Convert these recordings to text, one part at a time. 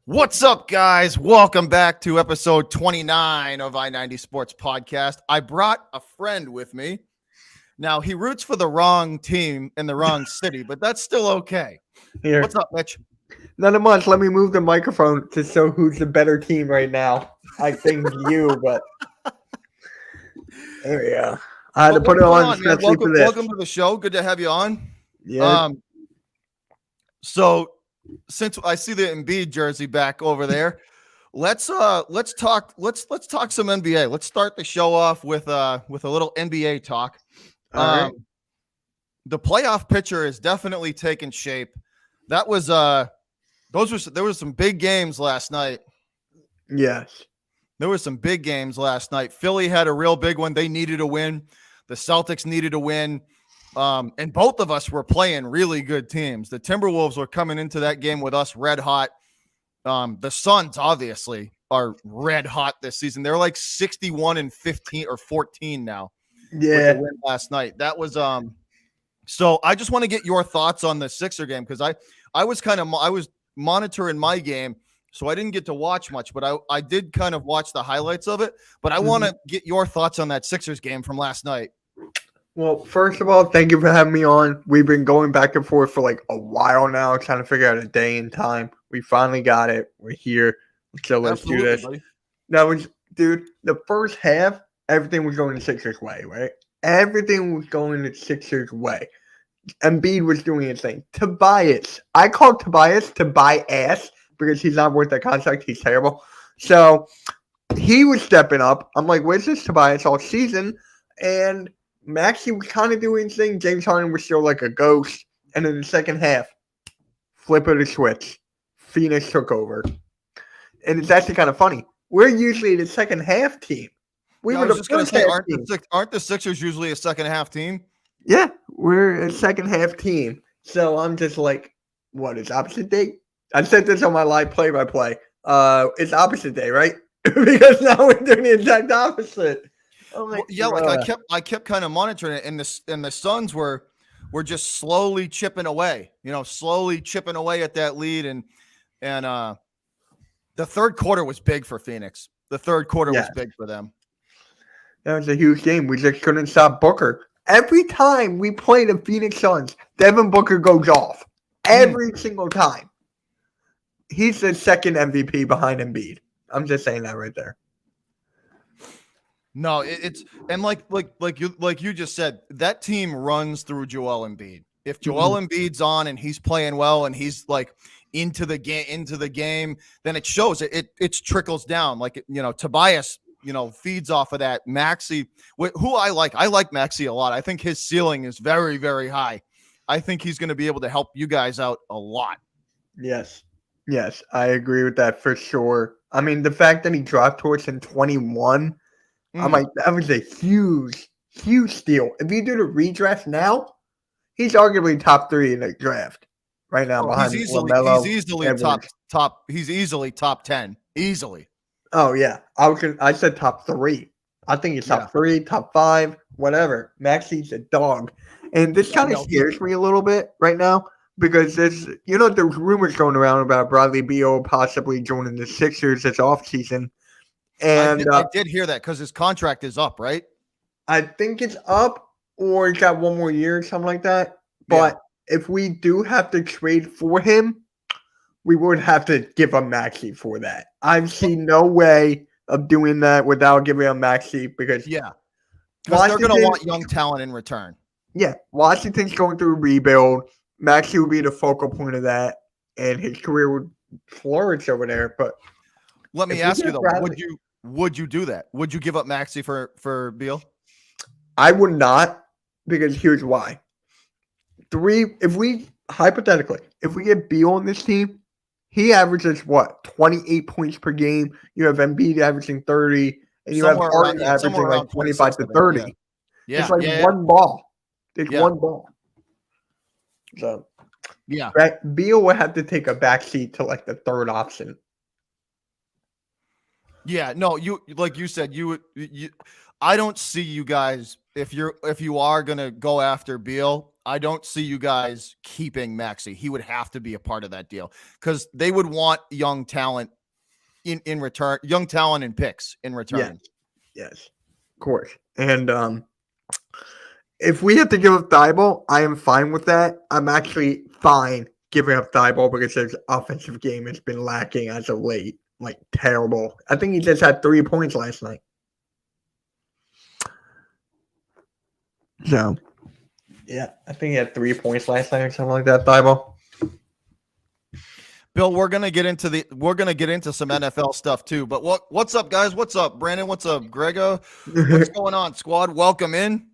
What's up, guys? Welcome back to episode 29 of I-90 Sports Podcast. I brought a friend with me. Now, he roots for the wrong team in the wrong city, but that's still okay. Here. What's up, Mitch? Not much. Let me move the microphone to show who's the better team right now. I think you, but there we go. I had to put it on especially for this. Welcome to the show. Good to have you on. Yeah. So since I see the Embiid jersey back over there, let's talk some NBA. Let's start the show off with a little NBA talk. Right. The playoff picture is definitely taking shape. That was there were some big games last night. Yes. There were some big games last night. Philly had a real big one. They needed a win. The Celtics needed a win. And both of us were playing really good teams. The Timberwolves were coming into that game with us red hot. The Suns obviously are red hot this season. They're like 61-15 or 14 now. Yeah. With the win last night. That was so I just want to get your thoughts on the Sixer game because I was monitoring my game, so I didn't get to watch much, but I did kind of watch the highlights of it. But I want to get your thoughts on that Sixers game from last night. Well, first of all, thank you for having me on. We've been going back and forth for like a while now, trying to figure out a day and time. We finally got it. We're here. So let's do this. Buddy. That was, dude, the first half, everything was going the Sixers' way, right? Everything was going the Sixers' way. Embiid was doing his thing. Tobias. I called Tobias Tobias because he's not worth that contract. He's terrible. So he was stepping up. I'm like, where's this Tobias all season? And Maxey was kind of doing his thing. James Harden was still like a ghost. And in the second half, flip of the switch. Phoenix took over. And it's actually kind of funny. We're usually the second half team. I was just going to say, aren't the Sixers usually a second half team? Yeah, we're a second half team. So I'm just like, what is opposite day? I said this on my live play-by-play. It's opposite day, right? Because now we're doing the exact opposite. Like, I kept kind of monitoring it, and the Suns were just slowly chipping away, slowly chipping away at that lead, and the third quarter was big for Phoenix. The third quarter was big for them. That was a huge game. We just couldn't stop Booker. Every time we play the Phoenix Suns, Devin Booker goes off. Every single time. He's the second MVP behind Embiid. I'm just saying that right there. No, it's and like you just said, that team runs through Joel Embiid. If Joel Embiid's on and he's playing well and he's like into the game, then it shows. It trickles down. Like Tobias, feeds off of that. Maxey, who I like Maxey a lot. I think his ceiling is very, very high. I think he's going to be able to help you guys out a lot. Yes, I agree with that for sure. I mean, the fact that he dropped towards in 21, I'm like, that was a huge, huge steal. If you do the redraft now, he's arguably top 3 in the draft right now. Behind he's easily top 10, easily. Oh yeah, I said top 3. I think he's top 3, top 5, whatever. Maxey's a dog, and this kind of scares me a little bit right now because there's rumors going around about Bradley Beal possibly joining the Sixers this offseason. And I did hear that because his contract is up, right? I think it's up, or he's got one more year, something like that. But if we do have to trade for him, we would have to give up Maxey for that. I've seen no way of doing that without giving up Maxey because they're going to want young talent in return. Yeah, Washington's going through a rebuild. Maxey would be the focal point of that, and his career would flourish over there. But let me ask you though, would you do that? Would you give up Maxey for Beal? I would not, because here's why. If we get Beal on this team, he averages 28 points per game. You have Embiid averaging 30, and you have Harden averaging like 25 to 30. Yeah. It's like one ball. It's one ball. So Beal would have to take a backseat to like the third option. Yeah, no, you like you said, I don't see you guys if you are gonna go after Beal, I don't see you guys keeping Maxey. He would have to be a part of that deal because they would want young talent in return, young talent and picks in return. Yes, of course. And if we have to give up Thibault, I am fine with that. I'm actually fine giving up Thibault because his offensive game has been lacking as of late. Like, terrible. I think he just had 3 points last night. So, yeah, I think he had 3 points last night or something like that, Thibault. Bill, we're gonna get into some NFL stuff too. But what's up, guys? What's up, Brandon? What's up, Grego? What's going on, squad? Welcome in.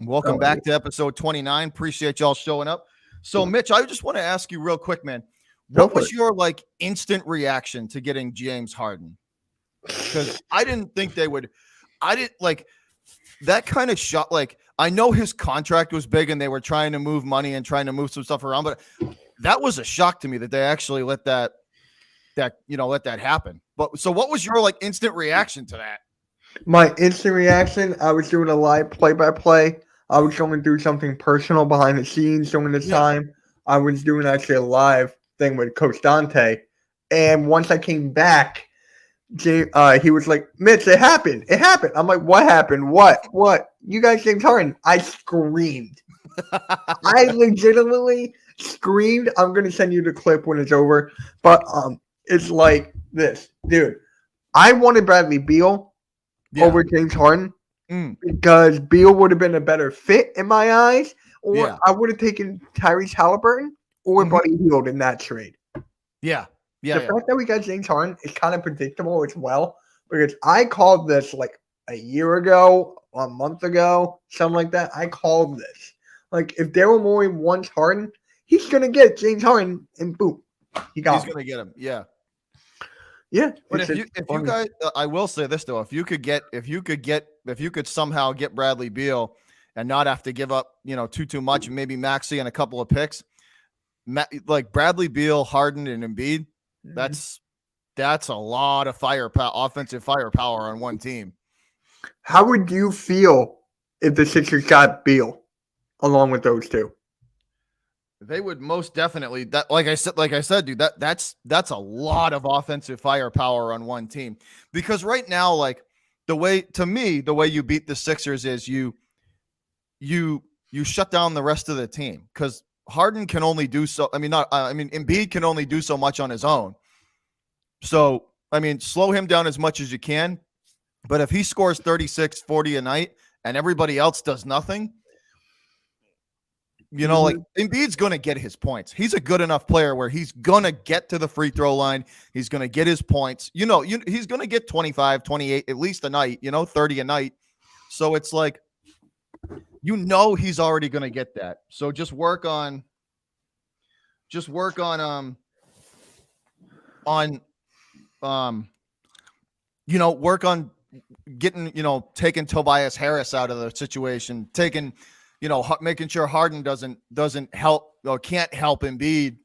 Welcome back to episode 29. Appreciate y'all showing up. So, Mitch, I just want to ask you real quick, man. What was your instant reaction to getting James Harden? Because I didn't think they would. I didn't that kind of shot. I know his contract was big and they were trying to move money and trying to move some stuff around, but that was a shock to me that they actually let that happen. But so what was your instant reaction to that? My instant reaction, I was doing a live play-by-play. I was going to do something personal behind the scenes during this time. I was doing actually a live thing with Coach Dante. And once I came back, he was like, Mitch, it happened. It happened. I'm like, what happened? What? You guys James Harden. I screamed. I legitimately screamed. I'm going to send you the clip when it's over. But it's like this. Dude, I wanted Bradley Beal over James Harden because Beal would have been a better fit in my eyes. Or I would have taken Tyrese Halliburton or Buddy Hield in that trade. Yeah. The fact that we got James Harden is kind of predictable as well because I called this a year ago, a month ago, something like that. I called this. If Daryl Morey wants Harden, he's going to get James Harden and boom. He's going to get him. Yeah. Yeah. But if you guys, I will say this though, if you could somehow get Bradley Beal and not have to give up, too much, maybe Maxey and a couple of picks, Bradley Beal, Harden, and Embiid, that's a lot of offensive firepower on one team. How would you feel if the Sixers got Beal along with those two? They would most definitely. That, like I said, dude, that's a lot of offensive firepower on one team. Because right now, the way you beat the Sixers is you shut down the rest of the team because Harden can only do so. Embiid can only do so much on his own. So, slow him down as much as you can. But if he scores 36, 40 a night and everybody else does nothing, Embiid's going to get his points. He's a good enough player where he's going to get to the free throw line. He's going to get his points. He's going to get 25, 28, at least a night, 30 a night. So it's he's already going to get that. So just work on getting, taking Tobias Harris out of the situation, making sure Harden doesn't help or can't help Embiid.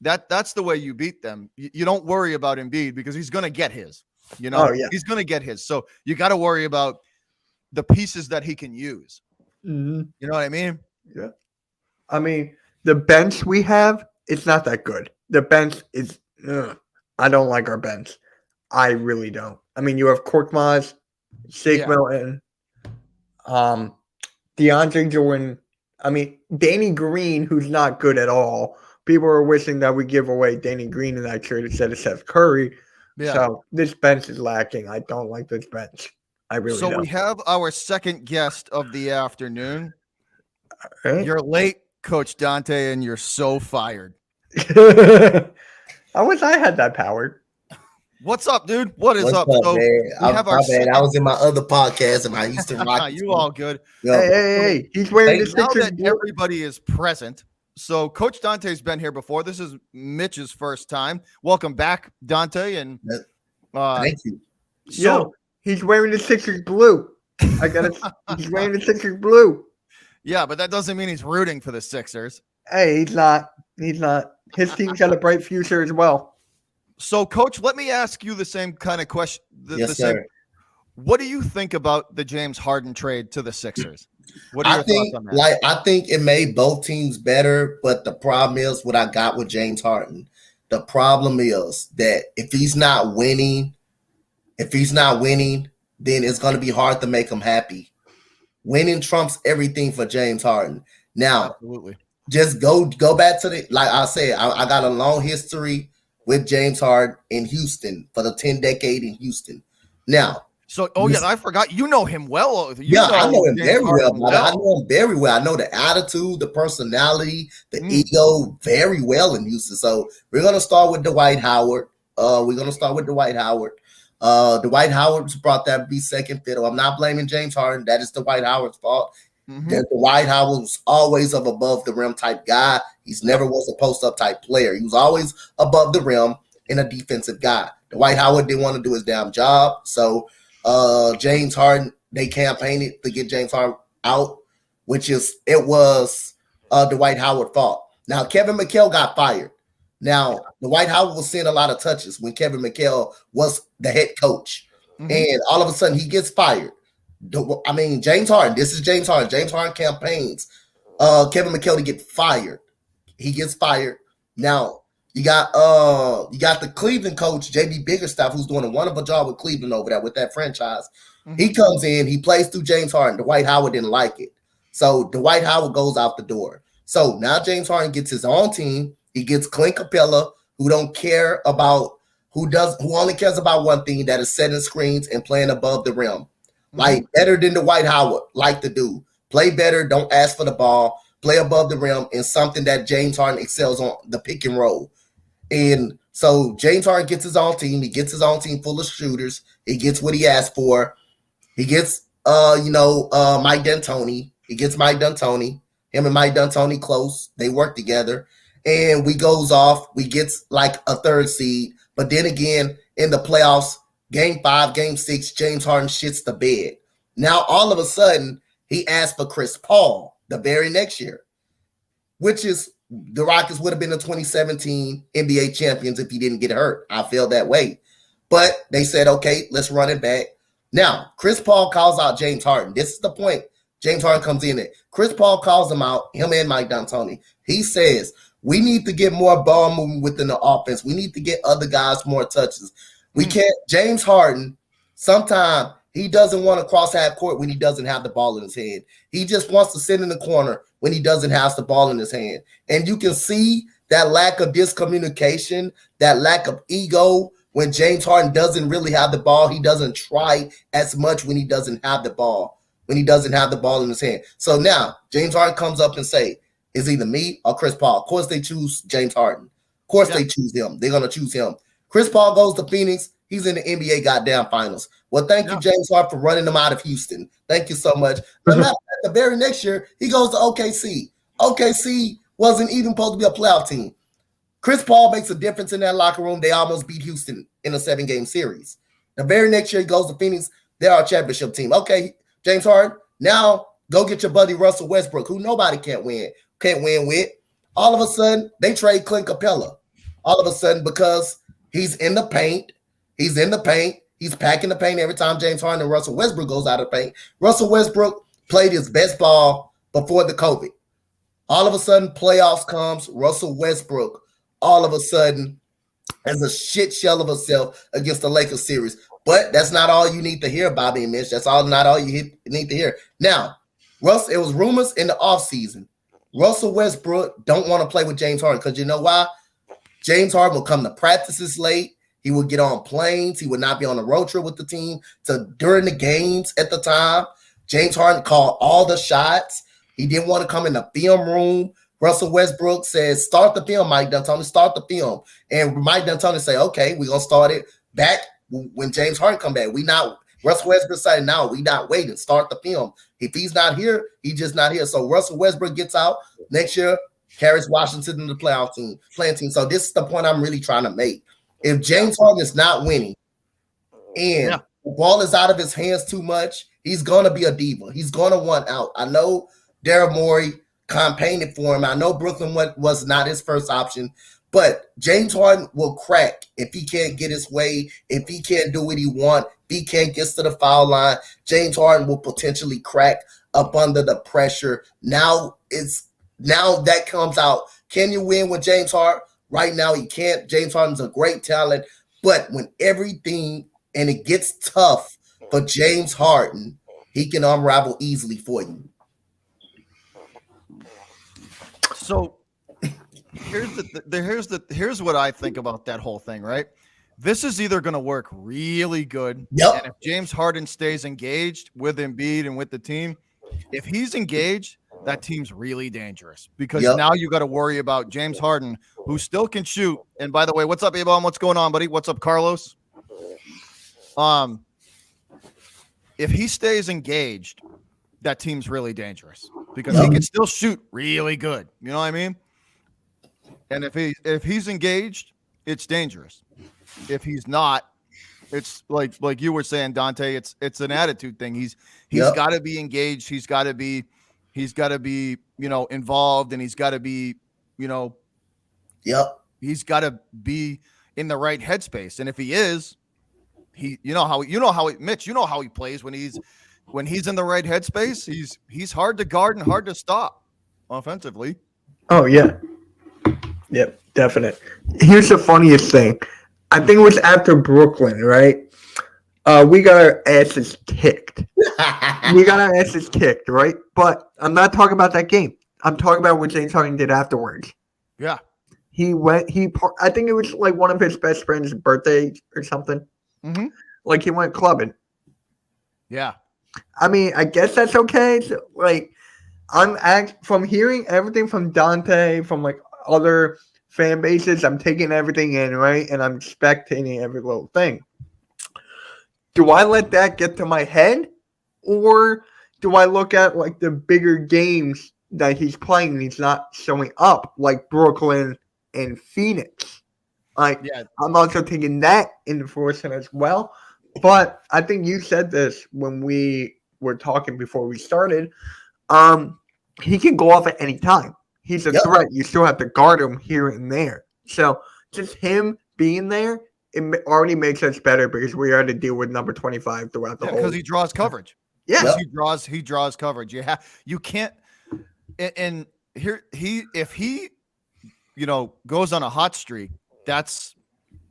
That's the way you beat them. You don't worry about Embiid because he's going to get his, he's going to get his. So you got to worry about the pieces that he can use. Mm-hmm. You know what I mean? Yeah. The bench we have, it's not that good. The bench is, I don't like our bench. I really don't. You have Korkmaz, Shake Milton, DeAndre Jordan. Danny Green, who's not good at all. People are wishing that we give away Danny Green in that trade instead of Seth Curry. Yeah. So this bench is lacking. I don't like this bench. I really don't. So we have our second guest of the afternoon. Right. You're late, Coach Dante, and you're so fired. I wish I had that power. What's up, dude? What's up, man? I was in my other podcast and I used to rock. You all good? Hey! He's wearing the now that everybody is present. So Coach Dante's been here before. This is Mitch's first time. Welcome back, Dante. And thank you. So he's wearing the Sixers blue. He's wearing the Sixers blue. Yeah, but that doesn't mean he's rooting for the Sixers. Hey, he's not. His team's got a bright future as well. So, Coach, let me ask you the same kind of question. Yes, sir. What do you think about the James Harden trade to the Sixers? What are your thoughts on that? I think it made both teams better, but the problem is what I got with James Harden. The problem is that if he's not winning, then it's going to be hard to make him happy. Winning trumps everything for James Harden. Now, absolutely. Just go back to like I said, I got a long history with James Harden in Houston for the 10 decade in Houston. Now, so I forgot you know him well. I know him very well. I know him very well. I know the attitude, the personality, the ego very well in Houston. So we're gonna start with Dwight Howard. Dwight Howard brought that to be second fiddle. I'm not blaming James Harden. That is Dwight Howard's fault. Dwight Howard was always of above the rim type guy. He's never was a post up type player. He was always above the rim and a defensive guy. Dwight Howard didn't want to do his damn job. So James Harden, they campaigned to get James Harden out, it was Dwight Howard's fault. Now Kevin McHale got fired. Now Dwight Howard was seeing a lot of touches when Kevin McHale was the head coach. And all of a sudden he gets fired. James Harden. This is James Harden. James Harden campaigns Kevin McHale to get fired. He gets fired. Now you got the Cleveland coach JB Biggerstaff, who's doing a wonderful job with Cleveland over there with that franchise. He comes in. He plays through James Harden. Dwight Howard didn't like it, so Dwight Howard goes out the door. So now James Harden gets his own team. He gets Clint Capella, who only cares about one thing, that is setting screens and playing above the rim. Like better than Dwight Howard like to do. Play better, don't ask for the ball, play above the rim, and something that James Harden excels on, the pick and roll. And so James Harden gets his own team. He gets his own team full of shooters. He gets what he asked for. He gets Mike D'Antoni. He gets Mike D'Antoni. Him and Mike D'Antoni close. They work together. And we goes off. We gets like a third seed. But then again, in the playoffs, Game 5, Game 6, James Harden shits the bed. Now, all of a sudden, he asked for Chris Paul the very next year, which is the Rockets would have been the 2017 NBA champions if he didn't get hurt. I feel that way. But they said, okay, let's run it back. Now, Chris Paul calls out James Harden. This is the point. James Harden comes in there. Chris Paul calls him out, him and Mike D'Antoni. He says, we need to get more ball movement within the offense. We need to get other guys more touches. We can't. James Harden, sometimes he doesn't want to cross half court when he doesn't have the ball in his hand. He just wants to sit in the corner when he doesn't have the ball in his hand. And you can see that lack of discommunication, that lack of ego when James Harden doesn't really have the ball. He doesn't try as much when he doesn't have the ball, in his hand. So now James Harden comes up and say, it's either me or Chris Paul. Of course they choose James Harden. Of course they choose him. They're going to choose him. Chris Paul goes to Phoenix. He's in the NBA goddamn finals. Well, thank you, James Harden, for running them out of Houston. Thank you so much. But the very next year, he goes to OKC. OKC wasn't even supposed to be a playoff team. Chris Paul makes a difference in that locker room. They almost beat Houston in a 7-game series. The very next year, he goes to Phoenix. They're our championship team. Okay, James Harden, now go get your buddy Russell Westbrook, who nobody can't win with. All of a sudden, they trade Clint Capella. All of a sudden, because he's in the paint. He's packing the paint every time James Harden and Russell Westbrook goes out of the paint. Russell Westbrook played his best ball before the COVID. All of a sudden, playoffs comes. Russell Westbrook, all of a sudden, as a shit shell of himself against the Lakers series. But that's not all you need to hear, Bobby and Mitch. That's not all you need to hear. Now, it was rumors in the offseason. Russell Westbrook don't want to play with James Harden because you know why? James Harden will come to practices late. He would get on planes. He would not be on a road trip with the team during the games at the time. James Harden called all the shots. He didn't want to come in the film room. Russell Westbrook says, start the film, Mike D'Antoni, start the film. And Mike D'Antoni say, okay, we're going to start it back when James Harden come back. Russell Westbrook said, no, we not waiting. Start the film. If he's not here, he's just not here. So Russell Westbrook gets out next year, carries Washington in the playing team. So this is the point I'm really trying to make. If James Harden is not winning and the ball is out of his hands too much, he's going to be a diva. He's going to want out. I know Daryl Morey campaigned for him. I know Brooklyn was not his first option, but James Harden will crack if he can't get his way, if he can't do what he wants, if He can't get to the foul line. James Harden will potentially crack up under the pressure. Now that comes out. Can you win with James Harden? Right now he can't. James Harden's a great talent, but when everything and it gets tough for James Harden, he can unravel easily for you. So here's what I think about that whole thing, right? This is either going to work really good. Yep. And if James Harden stays engaged with Embiid and with the team, if he's engaged, that team's really dangerous because now you got to worry about James Harden, who still can shoot. And by the way, what's up, A-Bomb? What's going on, buddy? What's up, Carlos? If he stays engaged, that team's really dangerous because he can still shoot really good. You know what I mean? And if he's engaged, it's dangerous. If he's not, it's like you were saying, Dante, it's an attitude thing. He's got to be engaged. He's got to be, involved, and he's got to be, he's got to be in the right headspace. And if he is, Mitch, you know how he plays when he's in the right headspace. He's hard to guard and hard to stop offensively. Oh yeah. Yep, definite. Here's the funniest thing. I think it was after Brooklyn, right? We got our asses kicked. Right? But I'm not talking about that game. I'm talking about what James Harden did afterwards. Yeah. I think it was like one of his best friend's birthday or something. Mm-hmm. Like he went clubbing. Yeah. I mean, I guess that's okay. So, like, from hearing everything from Dante, from like other fan bases, I'm taking everything in, right? And I'm spectating every little thing. Do I let that get to my head? Or do I look at like the bigger games that he's playing and he's not showing up, like Brooklyn and Phoenix? I'm also taking that into fruition as well. But I think you said this when we were talking before we started. He can go off at any time. He's a threat. You still have to guard him here and there. So just him being there, it already makes us better because we had to deal with number 25 throughout the whole. Because he draws coverage. Yeah, he draws coverage. You can't. And here if he goes on a hot streak, that's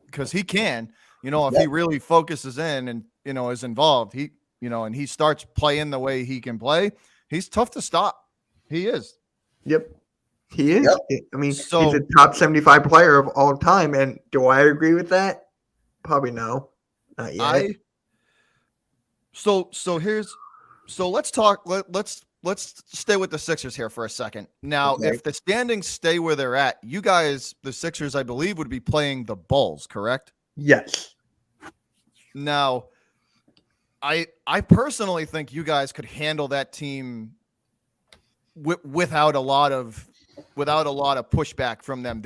because he can. If he really focuses in and is involved, and he starts playing the way he can play, he's tough to stop. He is. Yep. He is. Yep. I mean, he's a top 75 player of all time. And do I agree with that? Probably no. Not yet. So let's talk. Let's stay with the Sixers here for a second. Now, if the standings stay where they're at, you guys, the Sixers, I believe, would be playing the Bulls, correct? Yes. Now, I personally think you guys could handle that team without a lot of pushback from them.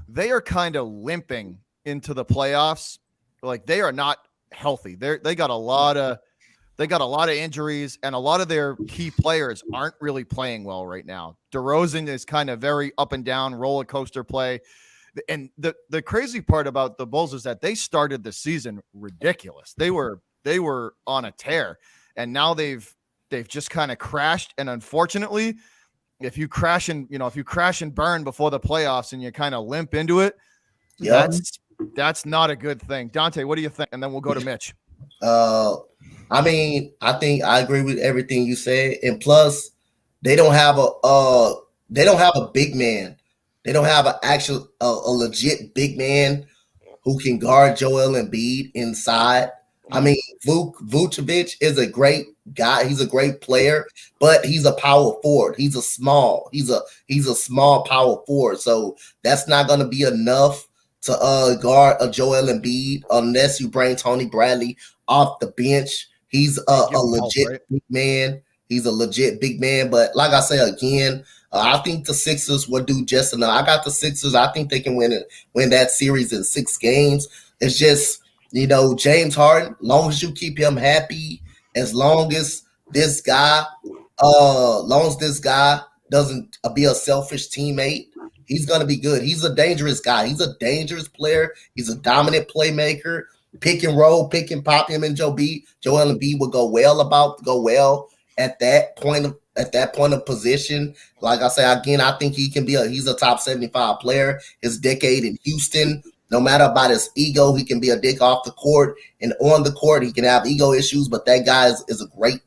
They are kind of limping into the playoffs. Like, they are not healthy. They got a lot of injuries, and a lot of their key players aren't really playing well right now. DeRozan is kind of very up and down roller coaster play. And the crazy part about the Bulls is that they started the season ridiculous. They were on a tear, and now they've just kind of crashed. And unfortunately, if you crash and burn before the playoffs and you kind of limp into it, that's not a good thing. Dante, what do you think? And then we'll go to Mitch. I mean, I think I agree with everything you said, and plus, they don't have a big man. They don't have a legit big man who can guard Joel Embiid inside. I mean, Vucevic is a great guy. He's a great player, but he's a power forward. He's a small power forward. So that's not going to be enough to guard a Joel Embiid unless you bring Tony Bradley off the bench. He's a legit big man. He's a legit big man. But like I say again, I think the Sixers will do just enough. I got the Sixers. I think they can win that series in 6 games. It's just, James Harden, long as you keep him happy, as long as this guy doesn't be a selfish teammate, he's going to be good. He's a dangerous guy. He's a dangerous player. He's a dominant playmaker. pick and roll, pick and pop him and Joel Embiid would go well at that point of position. Like I say again, I think he's a top 75 player. His decade in Houston, no matter about his ego, he can be a dick off the court and on the court. He can have ego issues, but that guy is a great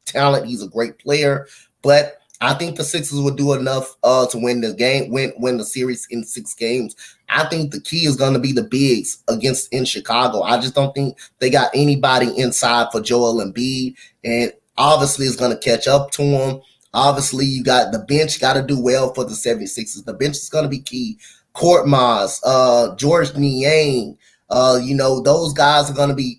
talent. He's a great player. But I think the Sixers would do enough to win the game, win the series in 6 games. I think the key is going to be the bigs in Chicago. I just don't think they got anybody inside for Joel Embiid, and obviously it's going to catch up to him. Obviously, you got the bench got to do well for the 76ers. The bench is going to be key. Korkmaz, George Niang, those guys are going to be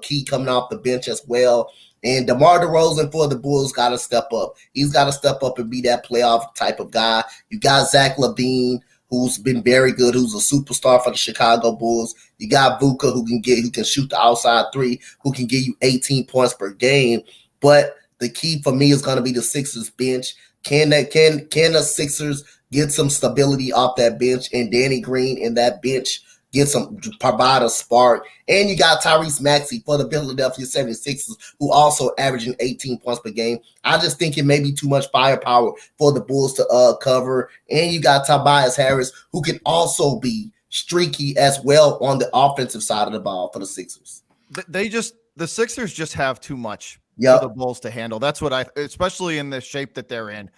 key coming off the bench as well. And DeMar DeRozan for the Bulls got to step up. He's got to step up and be that playoff type of guy. You got Zach LaVine, who's been very good, who's a superstar for the Chicago Bulls. You got Vuka, who can shoot the outside three, who can give you 18 points per game. But the key for me is going to be the Sixers bench. Can the Sixers get some stability off that bench, and Danny Green in that bench provide a spark? And you got Tyrese Maxey for the Philadelphia 76ers, who also averaging 18 points per game. I just think it may be too much firepower for the Bulls to cover. And you got Tobias Harris, who can also be streaky as well on the offensive side of the ball for the Sixers. The Sixers just have too much for the Bulls to handle. That's what especially in the shape that they're in.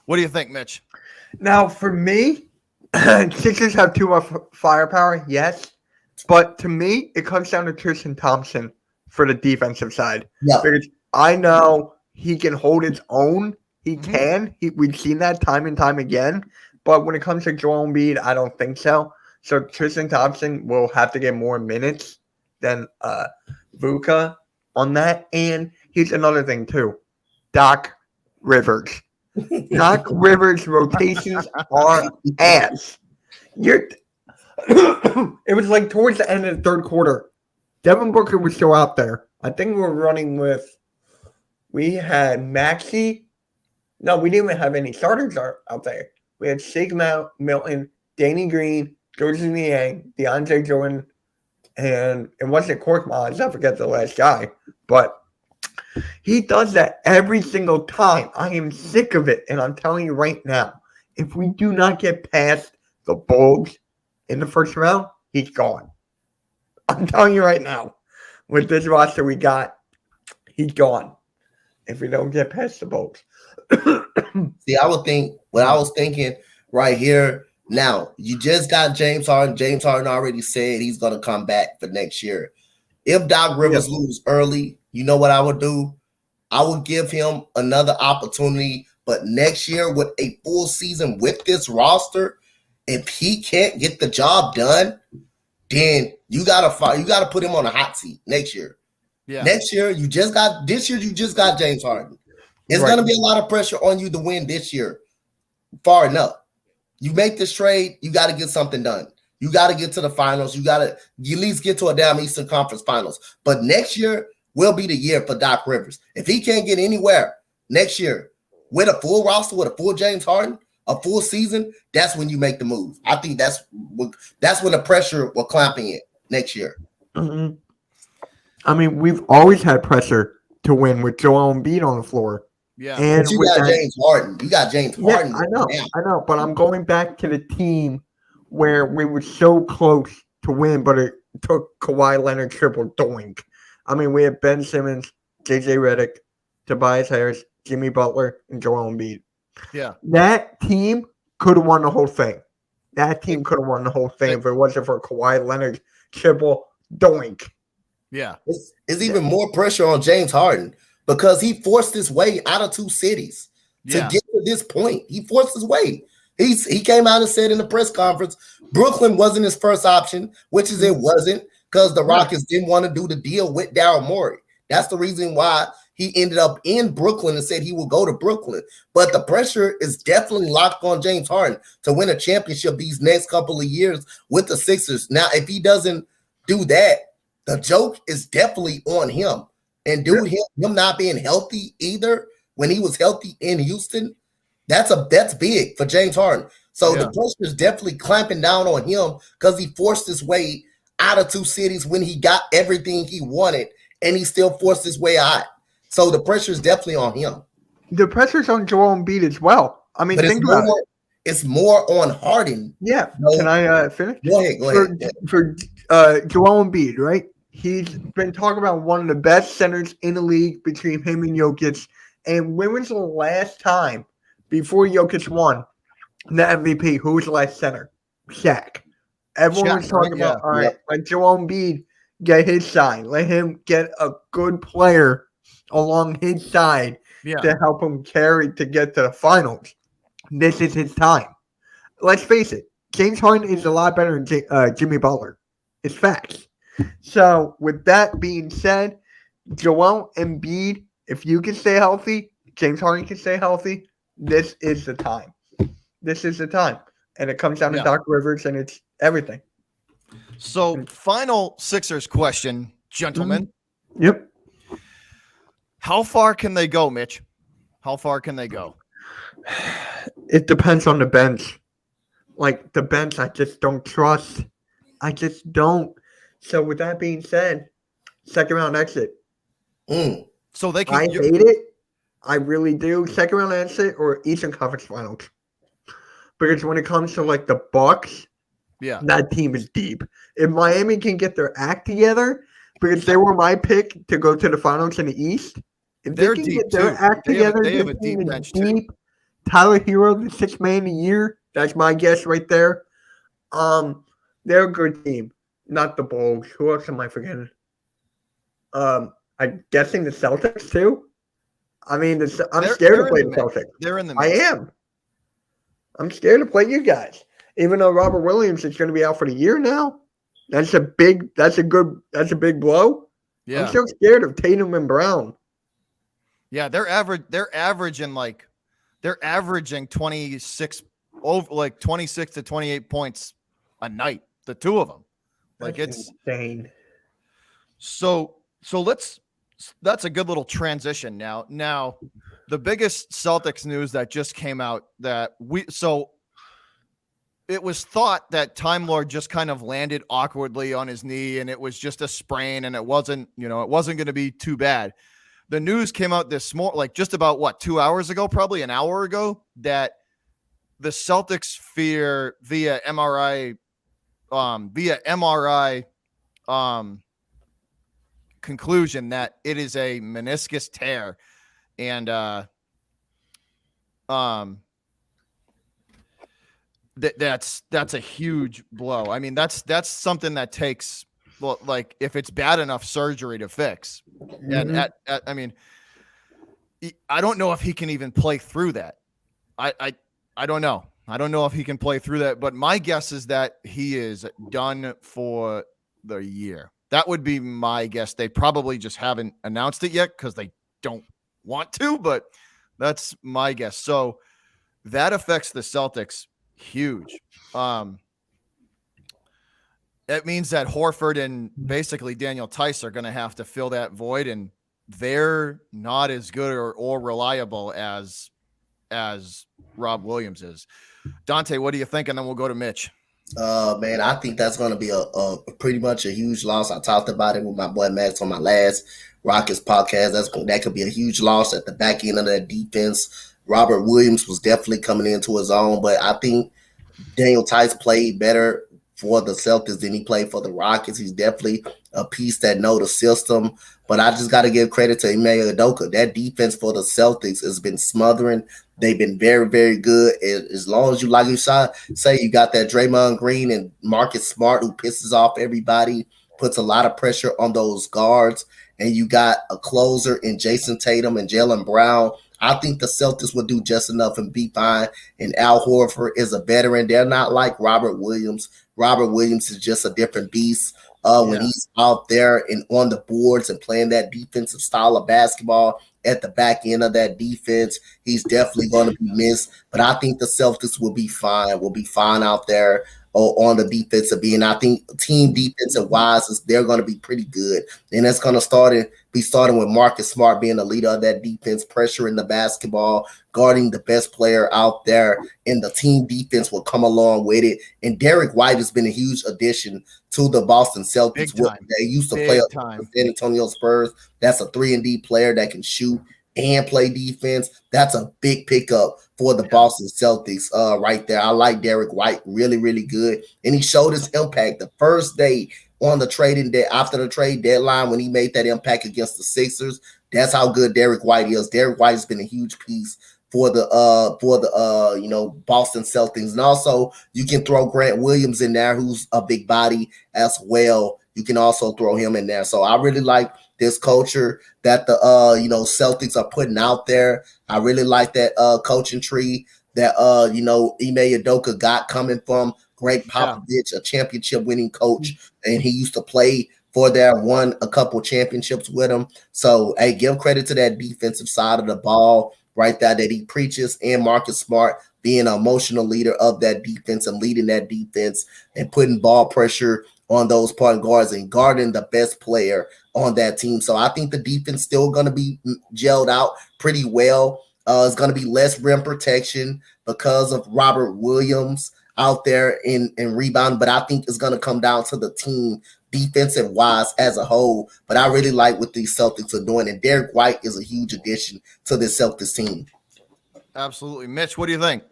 What do you think, Mitch? Now, for me, Sixers have too much firepower, yes. But to me, it comes down to Tristan Thompson for the defensive side. Yeah. Because I know he can hold his own. He can. We've seen that time and time again. But when it comes to Joel Embiid, I don't think so. So Tristan Thompson will have to get more minutes than Vuka on that. And here's another thing, too. Doc Rivers. Doc Rivers' rotations are ass. It was like towards the end of the third quarter. Devin Booker was still out there. I think we had Maxey. No, we didn't even have any starters out there. We had Sig Milton, Danny Green, George Niang, DeAndre Jordan, and it wasn't Korkmaz. I forget the last guy. But he does that every single time. I am sick of it. And I'm telling you right now, if we do not get past the Bulls in the first round, he's gone. I'm telling you right now, with this roster we got, he's gone. If we don't get past the Bulls. See, I was thinking right here. Now, you just got James Harden. James Harden already said he's going to come back for next year. If Doc Rivers loses early, you know what I would do? I would give him another opportunity. But next year, with a full season with this roster, if he can't get the job done, then you gotta put him on a hot seat next year. Yeah. This year you just got James Harden. It's gonna be a lot of pressure on you to win this year. Far enough. You make this trade, you got to get something done. You got to get to the finals. You got to at least get to a damn Eastern Conference Finals. But next year will be the year for Doc Rivers. If he can't get anywhere next year with a full roster, with a full James Harden, a full season, that's when you make the move. I think that's when the pressure will clamp in next year. Mm-hmm. I mean, we've always had pressure to win with Joel Embiid on the floor. Yeah, and but you got James Harden. You got James Harden. I know. But I'm going back to the team where we were so close to win, but it took Kawhi Leonard triple doink. I mean, we had Ben Simmons, JJ Redick, Tobias Harris, Jimmy Butler, and Joel Embiid. Yeah. That team could have won the whole thing. If it wasn't for Kawhi Leonard triple doink. Yeah. It's even more pressure on James Harden because he forced his way out of two cities to get to this point. He forced his way. He came out and said in the press conference, Brooklyn wasn't his first option, which is it wasn't because the Rockets didn't want to do the deal with Daryl Morey. That's the reason why he ended up in Brooklyn and said he will go to Brooklyn. But the pressure is definitely locked on James Harden to win a championship these next couple of years with the Sixers. Now, if he doesn't do that, the joke is definitely on him. And him not being healthy either when he was healthy in Houston, that's big for James Harden. So the pressure is definitely clamping down on him because he forced his way out of 2 cities when he got everything he wanted, and he still forced his way out. So the pressure is definitely on him. The pressure's on Joel Embiid as well. I mean, But think about it. It's more on Harden. Yeah. No. Can I finish? Go ahead. For Joel Embiid, right? He's been talking about one of the best centers in the league between him and Jokic. And when was the last time before Jokic won the MVP? Who was the last center? Shaq. Everyone was talking about, all right, let Joel Embiid get his side. Let him get a good player along his side to help him carry to get to the finals. This is his time. Let's face it. James Harden is a lot better than Jimmy Butler. It's facts. So, with that being said, Joel Embiid, if you can stay healthy, James Harden can stay healthy, this is the time. This is the time. And it comes down to Doc Rivers, and it's everything. So, final Sixers question, gentlemen. Mm-hmm. Yep. How far can they go, Mitch? How far can they go? It depends on the bench. Like, the bench, I just don't trust. I just don't. So, with that being said, second round exit. So they can. I hate it. I really do. Second round exit or Eastern Conference Finals. Because when it comes to, like, the Bucks, that team is deep. If Miami can get their act together, because they were my pick to go to the finals in the East, if they can get their act together, they have a deep bench too. Tyler Hero, the 6th man of the year, that's my guess right there. They're a good team. Not the Bulls. Who else am I forgetting? I'm guessing the Celtics too. I mean, I'm scared to play the Celtics. They're in the mix. I am. I'm scared to play you guys. Even though Robert Williams is going to be out for the year now. That's a big blow. Yeah. I'm so scared of Tatum and Brown. Yeah, they're averaging 26 to 28 points a night, the two of them. Like, it's insane. So that's a good little transition now. Now, the biggest Celtics news that just came out it was thought that Time Lord just kind of landed awkwardly on his knee and it was just a sprain and it wasn't going to be too bad. The news came out this morning, like just about 2 hours ago, probably an hour ago, that the Celtics fear via MRI conclusion that it is a meniscus tear, and that's a huge blow. I mean, that's something that takes, well, like, if it's bad enough, surgery to fix. Mm-hmm. And I mean, I don't know if he can even play through that. I don't know. I don't know if he can play through that, but my guess is that he is done for the year. That would be my guess. They probably just haven't announced it yet because they don't want to, but that's my guess. So that affects the Celtics huge. It means that Horford and basically Daniel Tice are going to have to fill that void, and they're not as good or reliable as Rob Williams is. Dante, what do you think? And then we'll go to Mitch. Man, I think that's going to be a pretty much a huge loss. I talked about it with my boy Max on my last Rockets podcast. That could be a huge loss at the back end of that defense. Robert Williams was definitely coming into his own, but I think Daniel Tice played better for the Celtics than he played for the Rockets. He's definitely a piece that knows the system, but I just got to give credit to Ime Udoka. That defense for the Celtics has been smothering. They've been very, very good. As long as you, like you say, you got that Draymond Green and Marcus Smart who pisses off everybody, puts a lot of pressure on those guards, and you got a closer in Jason Tatum and Jaylen Brown, I think the Celtics will do just enough and be fine. And Al Horford is a veteran. They're not like Robert Williams. Robert Williams is just a different beast. When he's out there and on the boards and playing that defensive style of basketball at the back end of that defense, he's definitely going to be missed. But I think the Celtics will be fine. Will be fine out there. on the defensive end. I think team defensive wise, they're going to be pretty good, and it's going to be starting with Marcus Smart being the leader of that defense, pressuring the basketball, guarding the best player out there, and the team defense will come along with it. And Derek White has been a huge addition to the Boston Celtics. They used to play with the San Antonio Spurs. That's a 3-and-D player that can shoot and play defense. That's a big pickup for the Boston Celtics right there. I like Derek White really, really good. And he showed his impact the first day on the trading day after the trade deadline when he made that impact against the Sixers. That's how good Derek White is. Derek White has been a huge piece for the Boston Celtics. And also you can throw Grant Williams in there, who's a big body as well. You can also throw him in there. So I really like this culture that the Celtics are putting out there. I really like that coaching tree that Ime Udoka got coming from Greg Popovich, a championship winning coach, and he used to play for there, won a couple championships with him. So hey, give credit to that defensive side of the ball right there that he preaches, and Marcus Smart being an emotional leader of that defense and leading that defense and putting ball pressure on those point guards and guarding the best player on that team. So I think the defense still going to be gelled out pretty well. It's going to be less rim protection because of Robert Williams out there in rebound, but I think it's going to come down to the team defensive wise as a whole. But I really like what these Celtics are doing, and Derek White is a huge addition to this Celtics team. Absolutely. Mitch, what do you think?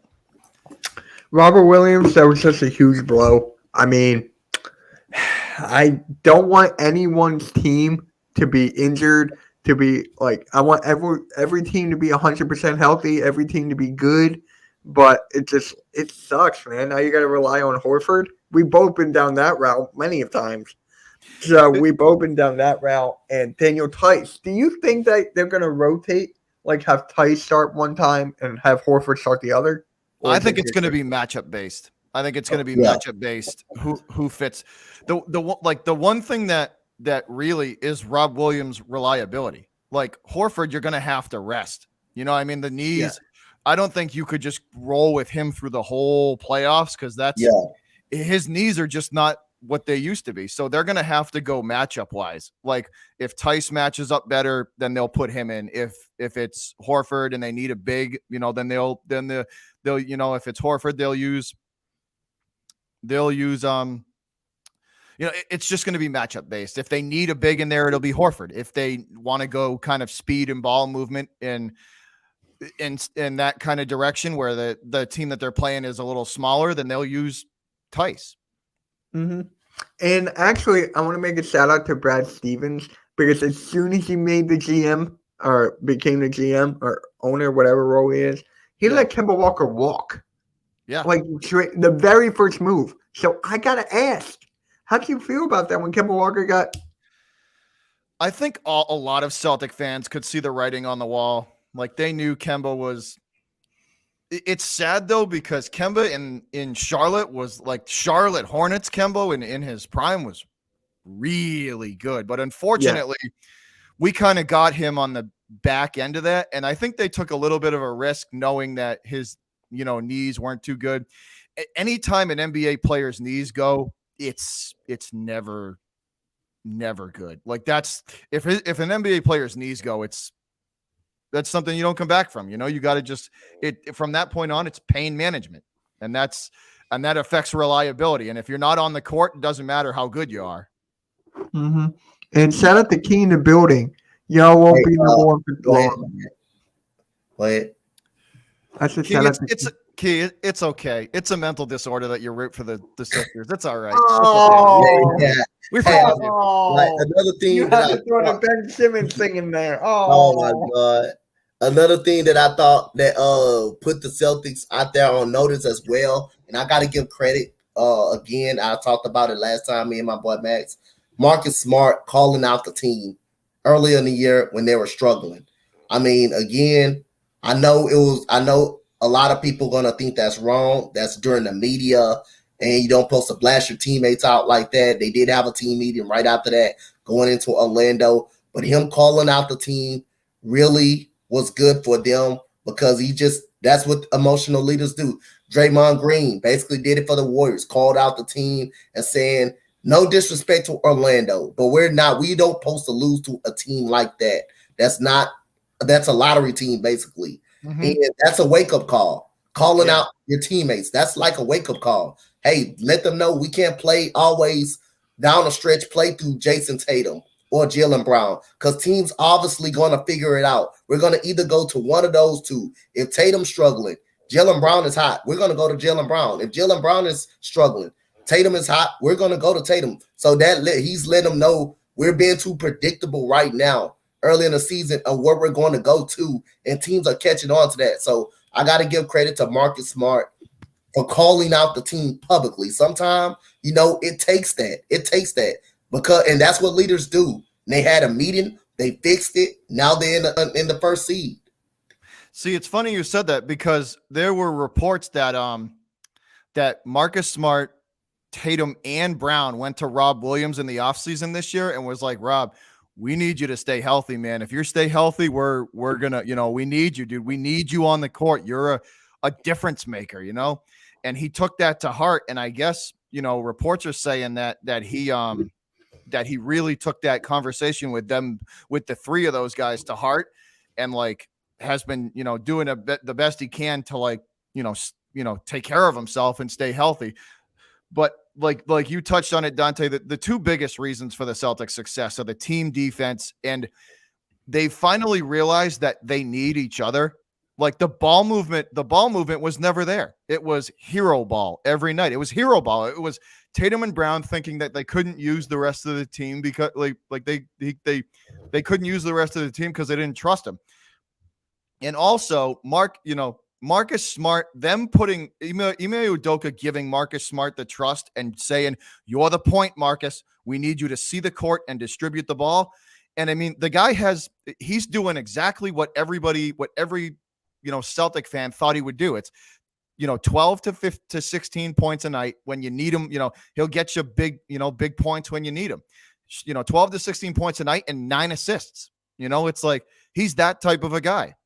Robert Williams, that was just a huge blow. I mean, I don't want anyone's team to be injured, to be like, I want every team to be 100% healthy, every team to be good, but it sucks, man. Now you got to rely on Horford. We've both been down that route many of times. So we've both been down that route. And Daniel Tice, do you think that they're going to rotate, like have Tice start one time and have Horford start the other? I think it's going to be matchup based. I think it's going to be matchup based. Who fits the one thing that really is Rob Williams' reliability. Like Horford, you're going to have to rest. You know, I mean, the knees. Yeah. I don't think you could just roll with him through the whole playoffs because his knees are just not what they used to be. So they're going to have to go matchup wise. Like if Tice matches up better, then they'll put him in. If it's Horford and they need a big, then they'll if it's Horford, they'll use it's just going to be matchup based. If they need a big in there, it'll be Horford. If they want to go kind of speed and ball movement in that kind of direction where the team that they're playing is a little smaller, then they'll use Tice. Mm-hmm. And actually, I want to make a shout out to Brad Stevens because as soon as he made the GM or became the GM or owner, whatever role he is, he let Kemba Walker walk. Yeah. Like the very first move. So I got to ask, how do you feel about that when Kemba Walker got? I think a lot of Celtic fans could see the writing on the wall. Like they knew Kemba was. It's sad though because Kemba in Charlotte was like Charlotte Hornets. Kemba in his prime was really good, but unfortunately, we kind of got him on the back end of that, and I think they took a little bit of a risk knowing that his knees weren't too good. Anytime an NBA player's knees go, it's never good. Like that's if an NBA player's knees go, that's something you don't come back from. You got to just from that point on, it's pain management, and that affects reliability. And if you're not on the court, it doesn't matter how good you are. Mm-hmm. And shout out to Key in the building. Y'all won't be number one for long. Wait. I should shout out to Key. It's okay. It's a mental disorder that you root for the Sixers. It's all right. Oh, we're another thing you have to throw the Ben Simmons thing in there. Oh my God. Another thing that I thought that put the Celtics out there on notice as well, and I got to give credit again. I talked about it last time, me and my boy Max. Marcus Smart calling out the team earlier in the year when they were struggling. I mean, again, I know a lot of people going to think that's wrong. That's during the media, and you don't supposed to blast your teammates out like that. They did have a team meeting right after that going into Orlando, but him calling out the team really was good for them because that's what emotional leaders do. Draymond Green basically did it for the Warriors, called out the team and saying, no disrespect to Orlando, but we don't supposed to lose to a team like that. That's a lottery team, basically. Mm-hmm. And that's a wake-up call. Calling out your teammates. That's like a wake-up call. Hey, let them know we can't play always down the stretch, play through Jason Tatum or Jaylen Brown, because teams obviously going to figure it out. We're going to either go to one of those two. If Tatum's struggling, Jaylen Brown is hot, we're going to go to Jaylen Brown. If Jaylen Brown is struggling, Tatum is hot, we're going to go to Tatum. So he's letting them know we're being too predictable right now, early in the season, of where we're going to go to, and teams are catching on to that. So I got to give credit to Marcus Smart for calling out the team publicly. Sometimes, it takes that. And that's what leaders do. And they had a meeting, they fixed it. Now they're in the first seed. See, it's funny you said that, because there were reports that that Marcus Smart, Tatum, and Brown went to Rob Williams in the offseason this year and was like, Rob, we need you to stay healthy, man. If you stay healthy, we're gonna, we need you, dude. We need you on the court. You're a difference maker, And he took that to heart. And I guess, reports are saying that he really took that conversation with the three of those guys to heart, and has been, doing the best he can to take care of himself and stay healthy. But like you touched on it, Dante, the two biggest reasons for the Celtics' success are the team defense, and they finally realized that they need each other. Like the ball movement was never there. It was hero ball every night. It was hero ball. It was Tatum and Brown thinking that they couldn't use the rest of the team because they couldn't use the rest of the team because they didn't trust him. And also Marcus Smart, them putting Ime Udoka, giving Marcus Smart the trust and saying, you're the point, Marcus. We need you to see the court and distribute the ball. And I mean, the guy he's doing exactly what every Celtic fan thought he would do. It's 12 to 16 points a night when you need him. He'll get you big points when you need him. 12 to 16 points a night and 9 assists. It's like he's that type of a guy.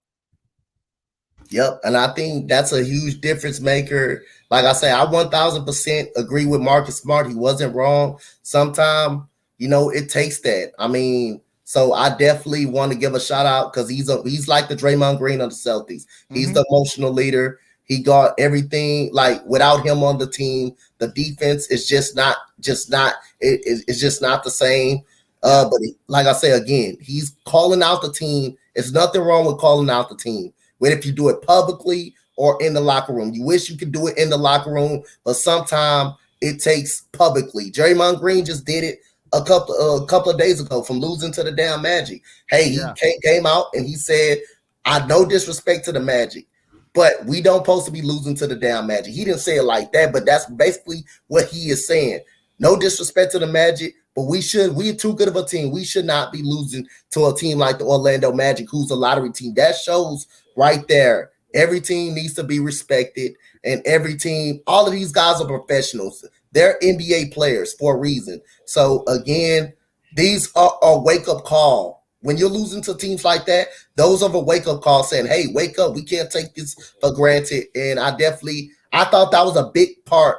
Yep, and I think that's a huge difference maker. Like I say, I 1,000% agree with Marcus Smart. He wasn't wrong. Sometimes, it takes that. I mean, so I definitely want to give a shout out because he's like the Draymond Green of the Celtics. He's the emotional leader. He got everything. Like without him on the team, the defense is just not it's just not the same. But like I say again, he's calling out the team. There's nothing wrong with calling out the team. Whether if you do it publicly or in the locker room. You wish you could do it in the locker room, but sometimes it takes publicly. Draymond Green just did it a couple of days ago from losing to the damn Magic. Hey, he came out and he said, I no disrespect to the Magic, but we don't supposed to be losing to the damn Magic. He didn't say it like that, but that's basically what he is saying. No disrespect to the Magic, but we're too good of a team. We should not be losing to a team like the Orlando Magic, who's a lottery team. That shows right there. Every team needs to be respected, and every team, all of these guys are professionals. They're NBA players for a reason. So again, these are a wake-up call. When you're losing to teams like that, those are a wake-up call saying, hey, wake up. We can't take this for granted. And I thought that was a big part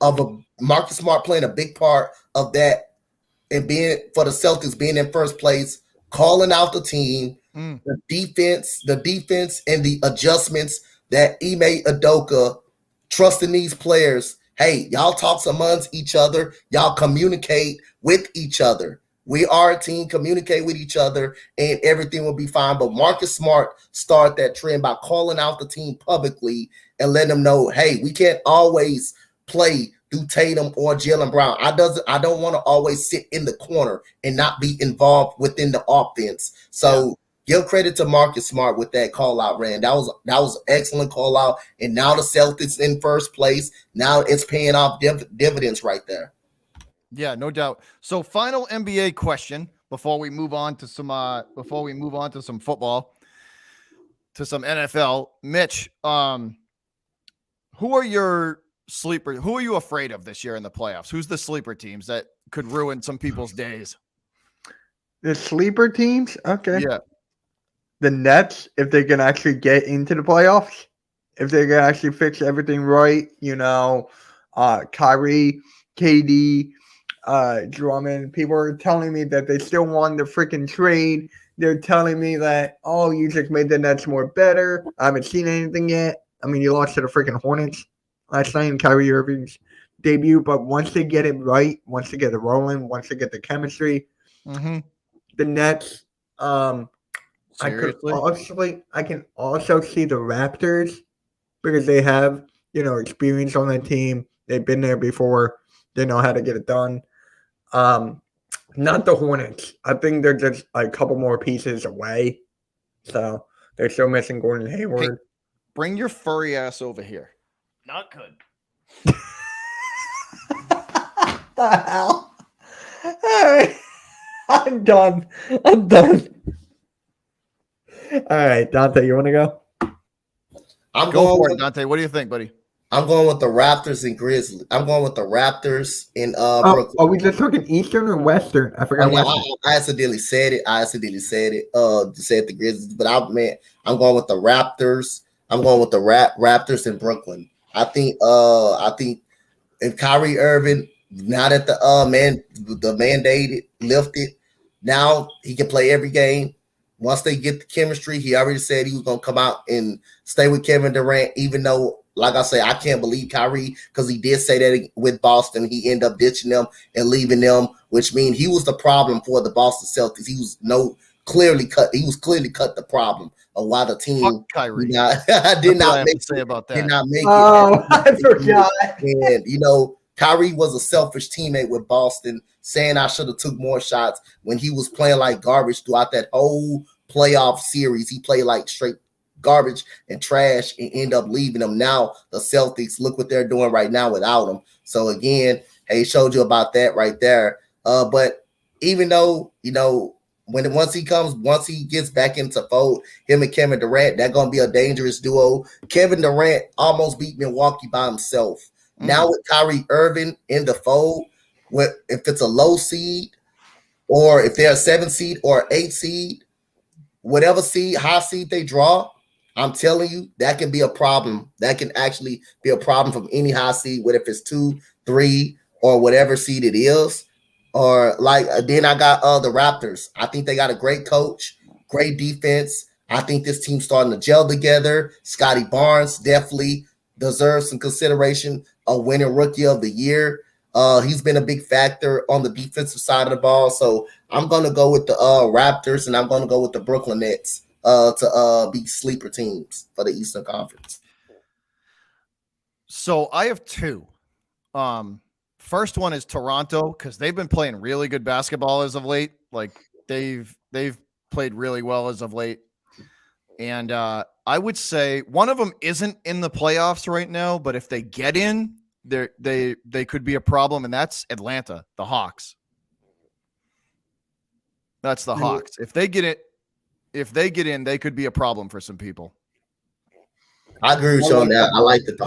of Marcus Smart playing a big part of that, and being for the Celtics being in first place, calling out the team, the defense and the adjustments that Ime Udoka trusting these players. Hey, y'all talk amongst each other. Y'all communicate with each other. We are a team, communicate with each other, and everything will be fine. But Marcus Smart started that trend by calling out the team publicly and letting them know, hey, we can't always play through Tatum or Jaylen Brown. I don't want to always sit in the corner and not be involved within the offense. So give credit to Marcus Smart with that call out, Rand. That was an excellent call out. And now the Celtics in first place. Now it's paying off dividends right there. Yeah, no doubt. So final NBA question before we move on to some football, to some NFL. Mitch, who are your sleeper? Who are you afraid of this year in the playoffs? Who's the sleeper teams that could ruin some people's days? The sleeper teams? Okay. Yeah. The Nets, if they can actually get into the playoffs. if they could actually fix everything right, Kyrie, KD, Drummond, people are telling me that they still want the freaking trade. They're telling me that, oh, you just made the Nets more better. I haven't seen anything yet. I mean, you lost to the freaking Hornets last night in Kyrie Irving's debut, but once they get it right, once they get it rolling, once they get the chemistry, the Nets, I can also see the Raptors because they have, experience on that team. They've been there before. They know how to get it done. Not the Hornets. I think they're just a couple more pieces away. So they're still missing Gordon Hayward. Hey, bring your furry ass over here. Not good. The hell? All right. I'm done. All right, Dante, you want to go? I'm Go going for with, it, Dante. What do you think, buddy? I'm going with the Raptors and Grizzlies. I'm going with the Raptors in Brooklyn. Are we just talking Eastern or Western? I forgot. I accidentally said it. Said the Grizzlies, but I'm going with the Raptors. I'm going with the Raptors in Brooklyn. I think if Kyrie Irving, now that the mandate lifted, now he can play every game. Once they get the chemistry, he already said he was going to come out and stay with Kevin Durant, even though, like I say, I can't believe Kyrie because he did say that with Boston. He ended up ditching them and leaving them, which means he was the problem for the Boston Celtics. He was clearly cut the problem of why the team Fuck Kyrie. did not make it. Oh, I forgot. And, Kyrie was a selfish teammate with Boston, saying I should have took more shots when he was playing like garbage throughout that whole playoff series. He played like straight garbage and trash and end up leaving them. Now the Celtics, look what they're doing right now without him. So again, he showed you about that right there. But even though, once he gets back into fold, him and Kevin Durant, that's going to be a dangerous duo. Kevin Durant almost beat Milwaukee by himself. Now with Kyrie Irving in the fold, if it's a low seed or if they're a 7 seed or 8 seed, whatever high seed they draw, I'm telling you, that can be a problem. That can actually be a problem from any high seed, whether if it's 2, 3, or whatever seed it is. Or then I got the Raptors. I think they got a great coach, great defense. I think this team's starting to gel together. Scotty Barnes definitely deserves some consideration of winning Rookie of the Year. He's been a big factor on the defensive side of the ball. So I'm going to go with the Raptors, and I'm going to go with the Brooklyn Nets to be sleeper teams for the Eastern Conference. So I have two. First one is Toronto because they've been playing really good basketball as of late. Like they've played really well as of late. And I would say one of them isn't in the playoffs right now, but if they get in, they could be a problem, and that's Atlanta, the Hawks. That's the Hawks. If they get in, they could be a problem for some people. I agree with you on that. I like the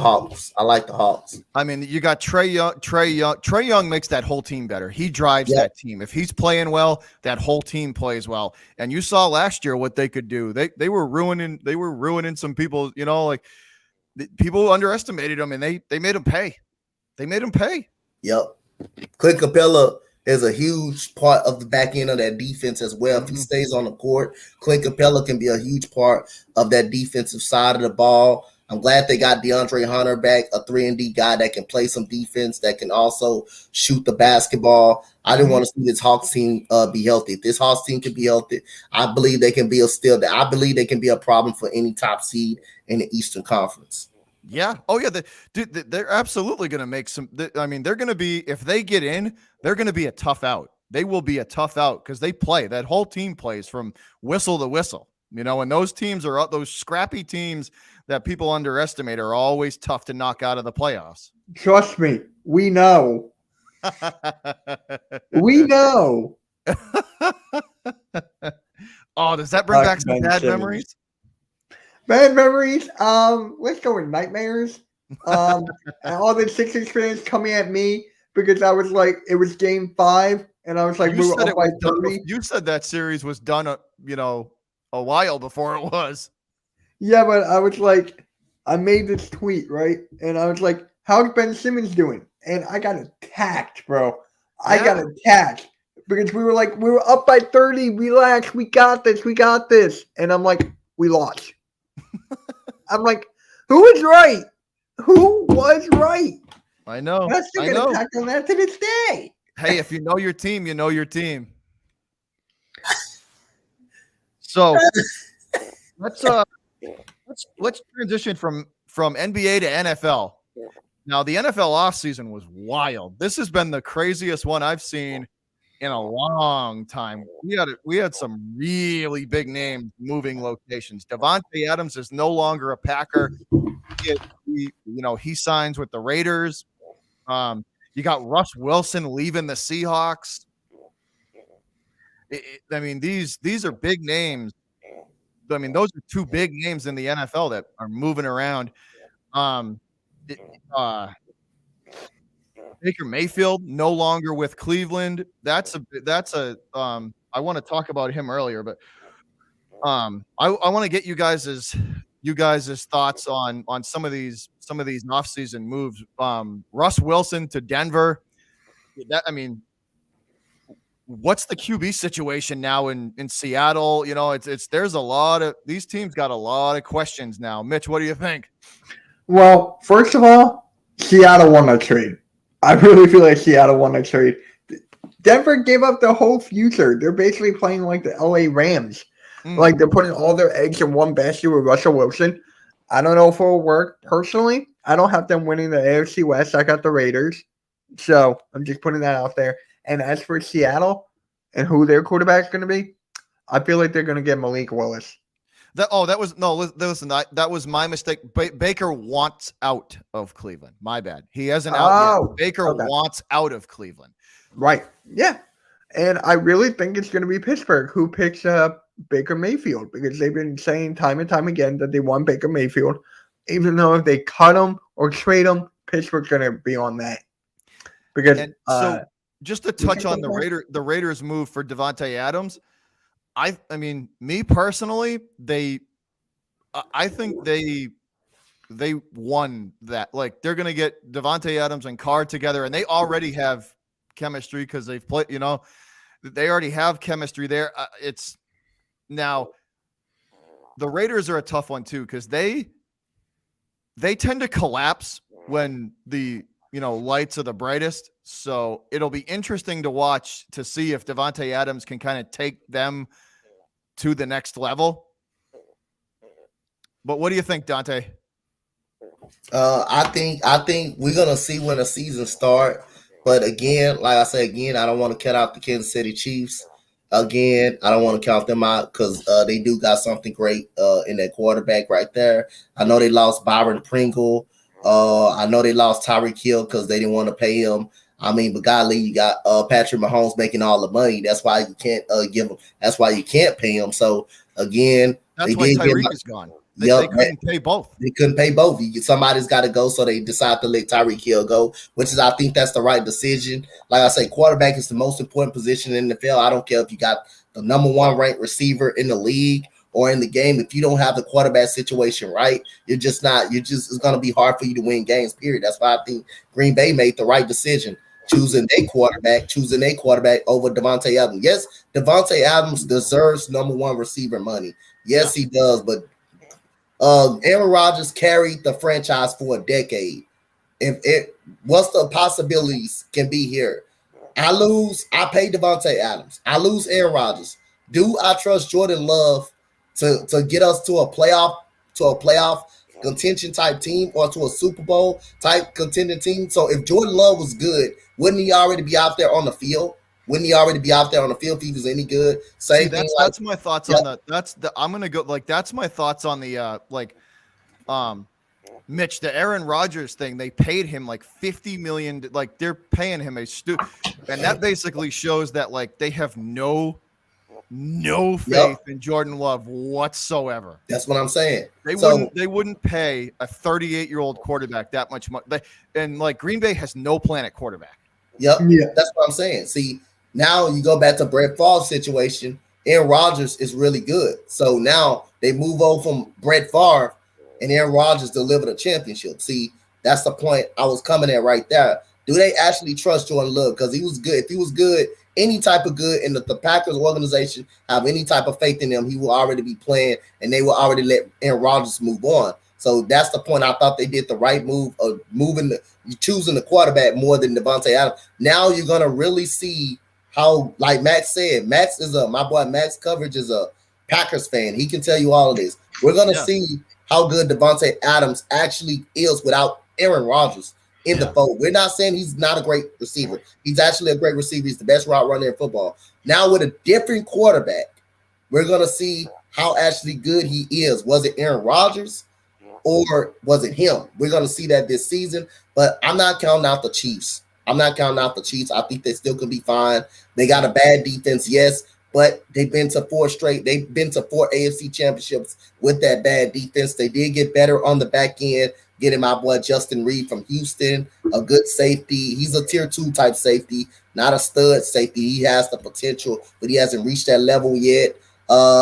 Hawks. I mean, you got Trae Young. Trae Young makes that whole team better. He drives that team. If he's playing well, that whole team plays well. And you saw last year what they could do. They were ruining some people. People underestimated them, and they made them pay. Yep. Clint Capella is a huge part of the back end of that defense as well. If he stays on the court, Clint Capella can be a huge part of that defensive side of the ball. I'm glad they got DeAndre Hunter back, a 3-and-D guy that can play some defense, that can also shoot the basketball. I didn't want to see this Hawks team be healthy. If this Hawks team can be healthy, I believe they can be a problem for any top seed in the Eastern Conference. Yeah. Oh, yeah. They're absolutely going to make some. They're going to be, if they get in, they're going to be a tough out. They will be a tough out because they play. That whole team plays from whistle to whistle. And those teams are those scrappy teams that people underestimate are always tough to knock out of the playoffs. Trust me, we know. We know. Oh, does that bring back some bad memories? Bad memories. Let's go with nightmares. And all the Sixers fans coming at me because I was like, it was game 5, and I was like, we were up by 30. You said that series was done, a while before it was. Yeah, but I was like, I made this tweet, right? And I was like, how's Ben Simmons doing? And I got attacked, bro. I got attacked because we were up by 30. Relax. We got this. And I'm like, we lost. I'm like, who was right? Who was right? I know. I'm still going to attack on that to this day. Hey, if you know your team, you know your team. So let's transition from NBA to NFL. Now, the NFL offseason was wild. This has been the craziest one I've seen in a long time. We had some really big names moving locations. Davante Adams is no longer a Packer. He signs with the Raiders. You got Russ Wilson leaving the Seahawks. These are big names. I mean, those are two big names in the NFL that are moving around. Baker Mayfield no longer with Cleveland. That's a I want to talk about him earlier, but I want to get you guys' thoughts on some of these offseason moves. Russ Wilson to Denver. What's the QB situation now in Seattle? There's a lot of these teams got a lot of questions now. Mitch, what do you think? Well, first of all, Seattle won a trade. I really feel like Seattle won a trade. Denver gave up their whole future. They're basically playing like the LA Rams. Like they're putting all their eggs in one basket with Russell Wilson. I don't know if it'll work. Personally, I don't have them winning the AFC West. I got the Raiders. So I'm just putting that out there. And as for Seattle and who their quarterback's going to be, I feel like they're going to get Malik Willis. That was my mistake. Baker wants out of Cleveland. My bad. He hasn't out yet. Baker wants out of Cleveland. Right. Yeah. And I really think it's going to be Pittsburgh who picks up Baker Mayfield because they've been saying time and time again that they want Baker Mayfield. Even though if they cut him or trade him, Pittsburgh's going to be on that. Because just to touch on the Raiders move for Davante Adams, I mean, me personally, I think they won that. Like they're gonna get Davante Adams and Carr together, and they already have chemistry because they've played. They already have chemistry there. It's now the Raiders are a tough one too because they tend to collapse when the lights are the brightest. So it'll be interesting to watch to see if Davante Adams can kind of take them to the next level. But what do you think, Dante? I think we're gonna see when the season starts. But again, like I said, I don't want to cut out the Kansas City Chiefs. Again, I don't want to count them out because they do got something great in that quarterback right there. I know they lost Byron Pringle. I know they lost Tyreek Hill because they didn't want to pay him. I mean, but golly, you got Patrick Mahomes making all the money. That's why you can't give him. That's why you can't pay him. So again, that's why Tyreek is gone. They couldn't pay both. They couldn't pay both. Somebody's got to go, so they decide to let Tyreek Hill go, which is I think that's the right decision. Like I say, quarterback is the most important position in the NFL. I don't care if you got the number one ranked receiver in the league or in the game. If you don't have the quarterback situation right, it's going to be hard for you to win games, period. That's why I think Green Bay made the right decision, choosing a quarterback over Davante Adams. Yes, Davante Adams deserves number one receiver money. Yes, he does, but Aaron Rodgers carried the franchise for a decade. What's the possibilities can be here? I lose, I pay Davante Adams. I lose Aaron Rodgers. Do I trust Jordan Love to get us to a playoff contention type team or to a Super Bowl type contending team? So if Jordan Love was good, wouldn't he already be out there on the field? Wouldn't he already be out there on the field if he was any good? That's my thoughts on that. I'm gonna go that's my thoughts on the Mitch, the Aaron Rodgers thing. They paid him like $50 million. Like they're paying him and that basically shows that like they have no faith in Jordan Love whatsoever. That's what I'm saying. They wouldn't pay a 38-year-old quarterback that much money. And like Green Bay has no plan at quarterback. Yep. Yeah. That's what I'm saying. See, now you go back to Brett Favre's situation. Aaron Rodgers is really good. So now they move on from Brett Favre and Aaron Rodgers delivered a championship. See, that's the point I was coming at right there. Do they actually trust Jordan Love? Because he was good. If he was good, any type of good, and the Packers organization have any type of faith in him, he will already be playing, and they will already let Aaron Rodgers move on. So that's the point. I thought they did the right move of choosing the quarterback more than Devontae Adams. Now you're gonna really see how, like Max said, my boy Max Coverage is a Packers fan. He can tell you all of this. We're gonna see how good Devontae Adams actually is without Aaron Rodgers in the fold. We're not saying he's not a great receiver. He's actually a great receiver. He's the best route runner in football. Now with a different quarterback, we're gonna see how actually good he is. Was it Aaron Rodgers? Or was it him? We're going to see that this season, but I'm not counting out the Chiefs. I think they still can be fine. They got a bad defense, yes, but they've been to 4 AFC championships with that bad defense. They did get better on the back end, getting my boy Justin Reed from Houston, a good safety. He's a tier 2 type safety, not a stud safety. He has the potential, but he hasn't reached that level yet.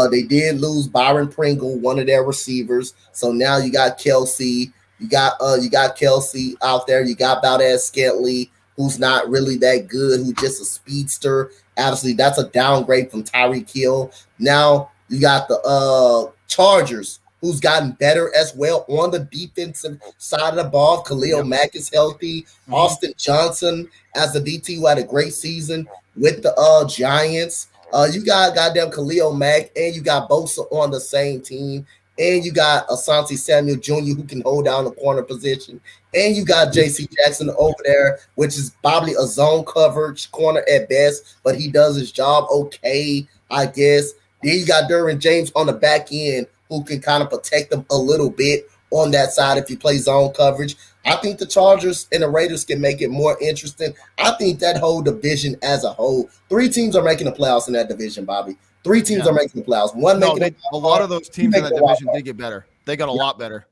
They did lose Byron Pringle, one of their receivers. So now you got Kelsey. You got Kelsey out there. You got Valdez-Scantling, who's not really that good, who's just a speedster. Obviously, that's a downgrade from Tyreek Hill. Now you got the Chargers, who's gotten better as well on the defensive side of the ball. Khalil Mack is healthy. Austin Johnson as the DT, who had a great season with the Giants. You got goddamn Khalil Mack, and you got Bosa on the same team, and you got Asante Samuel Jr., who can hold down the corner position, and you got J.C. Jackson over there, which is probably a zone coverage corner at best, but he does his job okay, I guess. Then you got Derwin James on the back end, who can kind of protect them a little bit on that side if you play zone coverage. I think the Chargers and the Raiders can make it more interesting. I think that whole division as a whole, 3 teams are making the playoffs in that division, Bobby. 3 teams are making the playoffs. A lot of those teams in that division did get better. They got a lot better.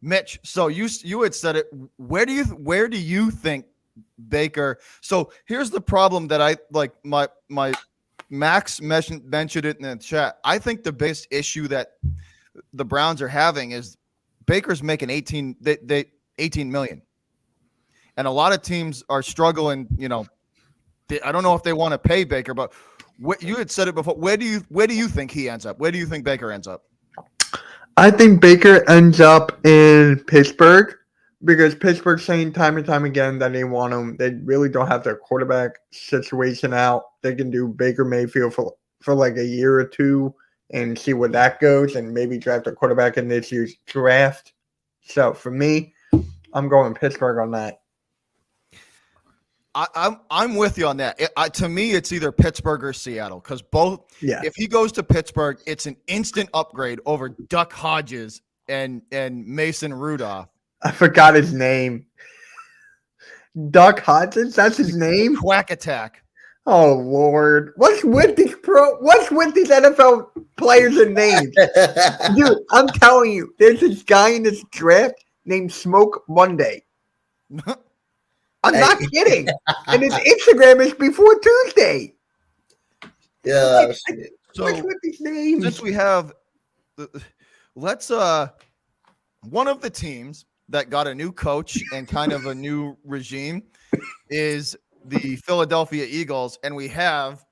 Mitch, so you had said it. Where do you think Baker? So here's the problem that I like. My Max mentioned it in the chat. I think the biggest issue that the Browns are having is Baker's making 18 million. And a lot of teams are struggling, I don't know if they want to pay Baker, but you had said it before. Where do you think he ends up? Where do you think Baker ends up? I think Baker ends up in Pittsburgh because Pittsburgh's saying time and time again that they want him. They really don't have their quarterback situation out. They can do Baker Mayfield for like a year or 2 and see where that goes and maybe draft a quarterback in this year's draft. So for me, I'm going Pittsburgh on that. I'm with you on that. To me, it's either Pittsburgh or Seattle because both. Yeah. If he goes to Pittsburgh, it's an instant upgrade over Duck Hodges and Mason Rudolph. I forgot his name. Duck Hodges. That's his name. Quack Attack. Oh Lord, what's with these NFL players and names? Dude, I'm telling you, there's this guy in this draft named Smoke Monday. I'm not kidding. And his Instagram is before Tuesday. Yeah. So what's with these names? since we have, let's one of the teams that got a new coach and kind of a new regime is the Philadelphia Eagles, and we have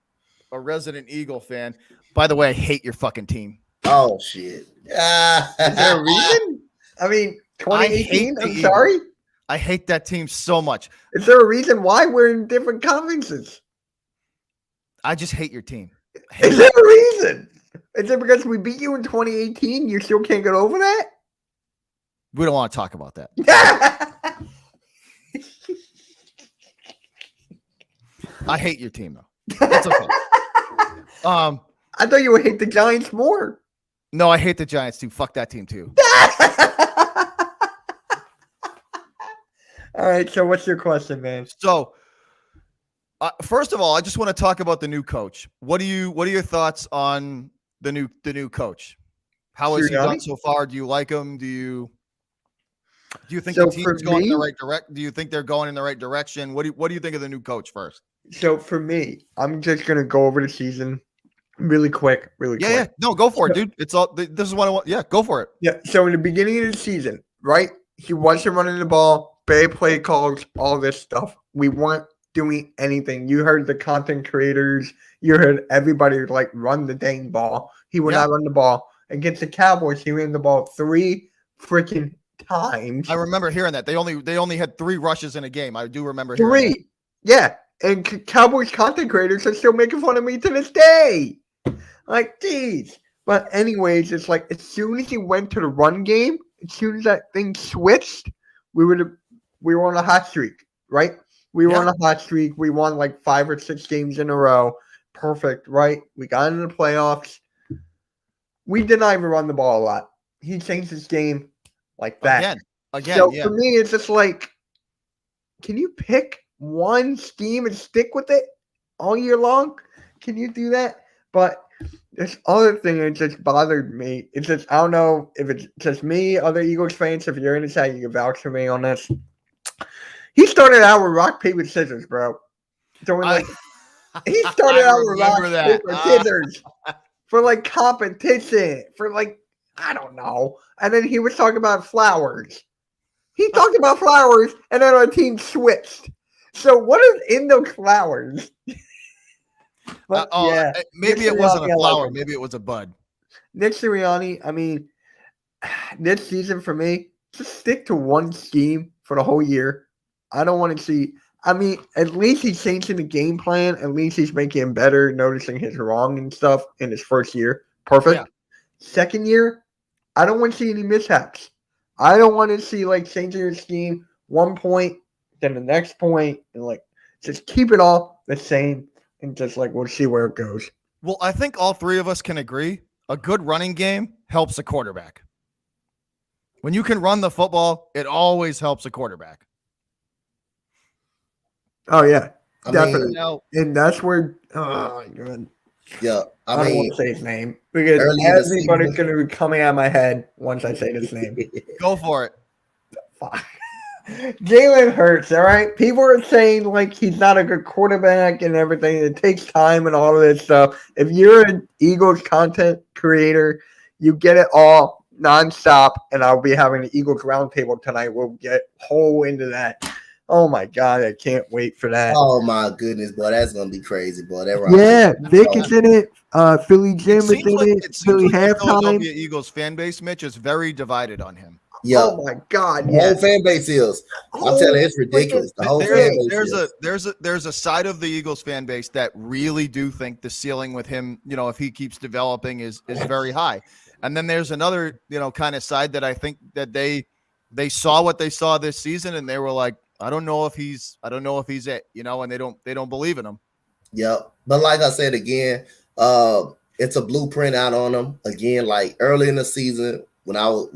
a resident Eagle fan. By the way, I hate your fucking team. Oh shit! Is there a reason? I mean, 2018. I'm sorry. I hate that team so much. Is there a reason why we're in different conferences? I just hate your team. Is there a reason? Is it because we beat you in 2018? You still can't get over that? We don't want to talk about that. I hate your team though. It's okay. I thought you would hate the Giants more. No, I hate the Giants too. Fuck that team too. All right. So, what's your question, man? So, first of all, I just want to talk about the new coach. What are your thoughts on the new coach? How has he done so far? Do you like him? Do you think the team's going in the right direction? Do you think they're going in the right direction? What do you think of the new coach first? So for me, I'm just gonna go over the season. Really quick. Yeah. No, go for it, dude. It's all. This is what I want. Yeah, go for it. Yeah. So in the beginning of the season, right? He wasn't running the ball, bad play calls, all this stuff. We weren't doing anything. You heard the content creators. You heard everybody like run the dang ball. He would not run the ball. Against the Cowboys, he ran the ball 3 freaking times. I remember hearing that. They only had 3 rushes in a game. I do remember hearing that. Yeah. And Cowboys content creators are still making fun of me to this day. Like, geez. But anyways, it's like as soon as he went to the run game, as soon as that thing switched, we were on a hot streak, right? We were on a hot streak. We won like 5 or 6 games in a row. Perfect, right? We got into the playoffs. We did not even run the ball a lot. He changed his game like that. Again. So for me, it's just like, can you pick one scheme and stick with it all year long? Can you do that? But this other thing that just bothered me, it's just, I don't know if it's just me, other Eagles fans, if you're in the chat, you can vouch for me on this. He started out with rock, paper, scissors, bro. He started out with rock, paper, scissors for like competition, for like, I don't know. And then he was talking about flowers. He talked about flowers, and then our team switched. So what is in those flowers? But, maybe it wasn't a flower. Maybe it was a bud. Nick Sirianni, I mean, this season for me, just stick to one scheme for the whole year. I don't want to see. I mean, at least he's changing the game plan. At least he's making him better, noticing his wrong and stuff in his first year. Perfect. Yeah. Second year, I don't want to see any mishaps. I don't want to see like changing your scheme 1 point, then the next point, and like just keep it all the same. And just like we'll see where it goes. Well, I think all 3 of us can agree a good running game helps a quarterback. When you can run the football, it always helps a quarterback. Oh, yeah. Definitely. And that's where oh my God. Yeah. I don't want to say his name because everybody's going to be coming out of my head once I say this name. Go for it. Fuck. Jalen Hurts, all right? People are saying, like, he's not a good quarterback and everything. It takes time and all of this stuff. If you're an Eagles content creator, you get it all nonstop, and I'll be having an Eagles roundtable tonight. We'll get whole into that. Oh, my God. I can't wait for that. Oh, my goodness, boy. That's going to be crazy, boy. Vic is in it. Philly Jim is in it. Philly halftime. The Philadelphia Eagles fan base, Mitch, is very divided on him. Yeah. Oh my God! The whole fan base is. I'm telling you, it's ridiculous. The whole fan base there's a side of the Eagles fan base that really do think the ceiling with him, if he keeps developing, is very high. And then there's another, kind of side that I think that they saw what they saw this season and they were like, I don't know if he's it, and they don't believe in him. Yep. But like I said again, it's a blueprint out on him again. Like early in the season. Because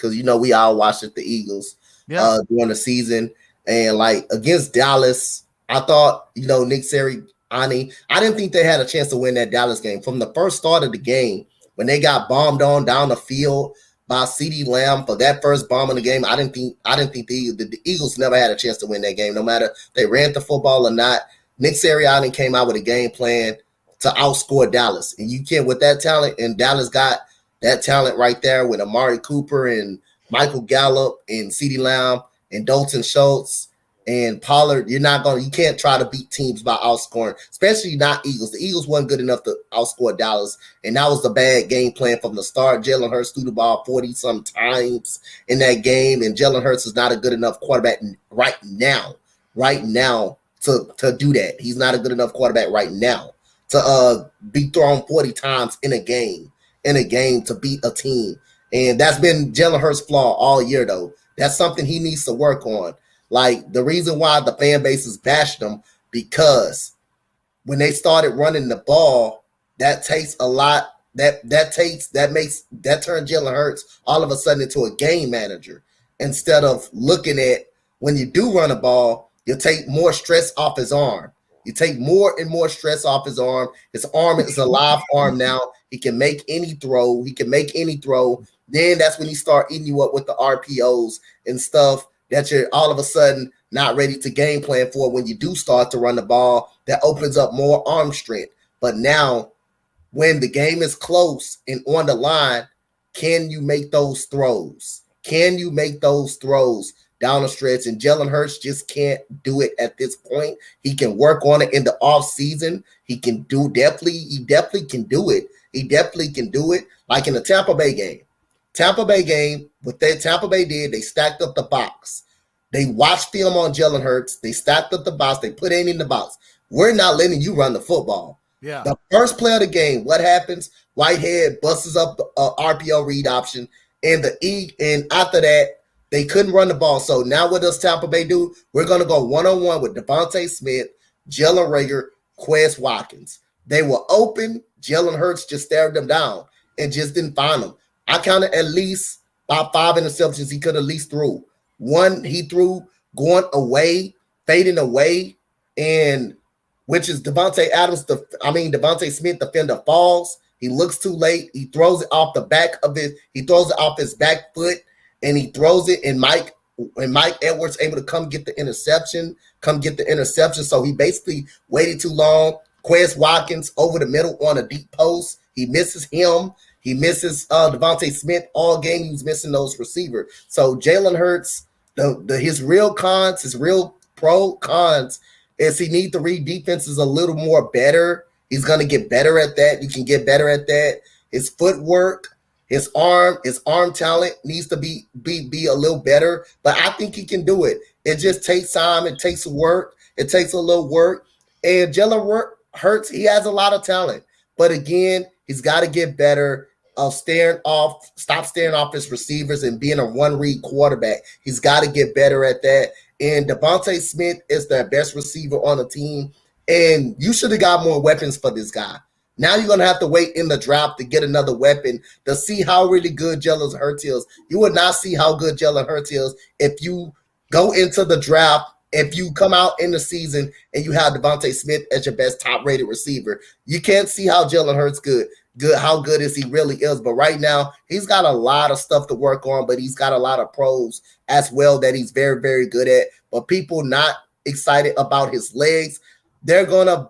we all watched the Eagles during the season, and like against Dallas, I thought Nick Sirianni, I didn't think they had a chance to win that Dallas game from the first start of the game when they got bombed on down the field by CeeDee Lamb for that first bomb in the game. I didn't think the Eagles never had a chance to win that game, no matter they ran the football or not. Nick Sirianni came out with a game plan to outscore Dallas, and you can't with that talent, and Dallas got that talent right there with Amari Cooper and Michael Gallup and CeeDee Lamb and Dalton Schultz and Pollard. You can't try to beat teams by outscoring, especially not Eagles. The Eagles weren't good enough to outscore Dallas, and that was the bad game plan from the start. Jalen Hurts threw the ball 40-some times in that game, and Jalen Hurts is not a good enough quarterback right now to do that. He's not a good enough quarterback right now to be thrown 40 times in a game to beat a team. And that's been Jalen Hurts' flaw all year, though. That's something he needs to work on. Like, the reason why the fan base is bashing him, because when they started running the ball, that takes a lot. That turns Jalen Hurts all of a sudden into a game manager. Instead of looking at when you do run a ball, you take more stress off his arm. You take more and more stress off his arm. His arm is a live arm now. He can make any throw. Then that's when he start eating you up with the RPOs and stuff that you're all of a sudden not ready to game plan for when you do start to run the ball. That opens up more arm strength. But now when the game is close and on the line, can you make those throws? Can you make those throws down the stretch? And Jalen Hurts just can't do it at this point. He can work on it in the offseason. He definitely can do it. He definitely can do it. Like in the Tampa Bay game. What Tampa Bay did, they stacked up the box. They watched film on Jalen Hurts. They stacked up the box. They put it in the box. We're not letting you run the football. Yeah. The first play of the game, what happens? Whitehead busts up the RPO read option, and after that, they couldn't run the ball. So now what does Tampa Bay do? We're going to go one-on-one with Devontae Smith, Jalen Reagor, Quez Watkins. They were open. Jalen Hurts just stared them down and just didn't find them. I counted at least about 5 interceptions he could at least threw. One he threw going away, fading away, and which is Devontae Smith, defender falls. He looks too late. He throws it off the back of he throws it off his back foot, and he throws it, and Mike Edwards able to come get the interception. So he basically waited too long. Quez Watkins over the middle on a deep post. He misses him. He misses Devontae Smith all game. He was missing those receivers. So Jalen Hurts, his real pro cons is he need to read defenses a little more better. He's going to get better at that. You can get better at that. His footwork, his arm talent needs to be a little better. But I think he can do it. It just takes time. It takes work. It takes a little work. And Jalen Hurts, he has a lot of talent. But again, he's got to get better. Stop staring off his receivers and being a one-read quarterback. He's got to get better at that. And Devontae Smith is their best receiver on the team. And you should have got more weapons for this guy. Now you're going to have to wait in the draft to get another weapon to see how really good Jalen Hurts is. You would not see how good Jalen Hurts is if you go into the draft, if you come out in the season and you have Devontae Smith as your best top-rated receiver. You can't see how Jalen Hurts how good is he really is. But right now, he's got a lot of stuff to work on, but he's got a lot of pros as well that he's very, very good at. But people not excited about his legs. They're gonna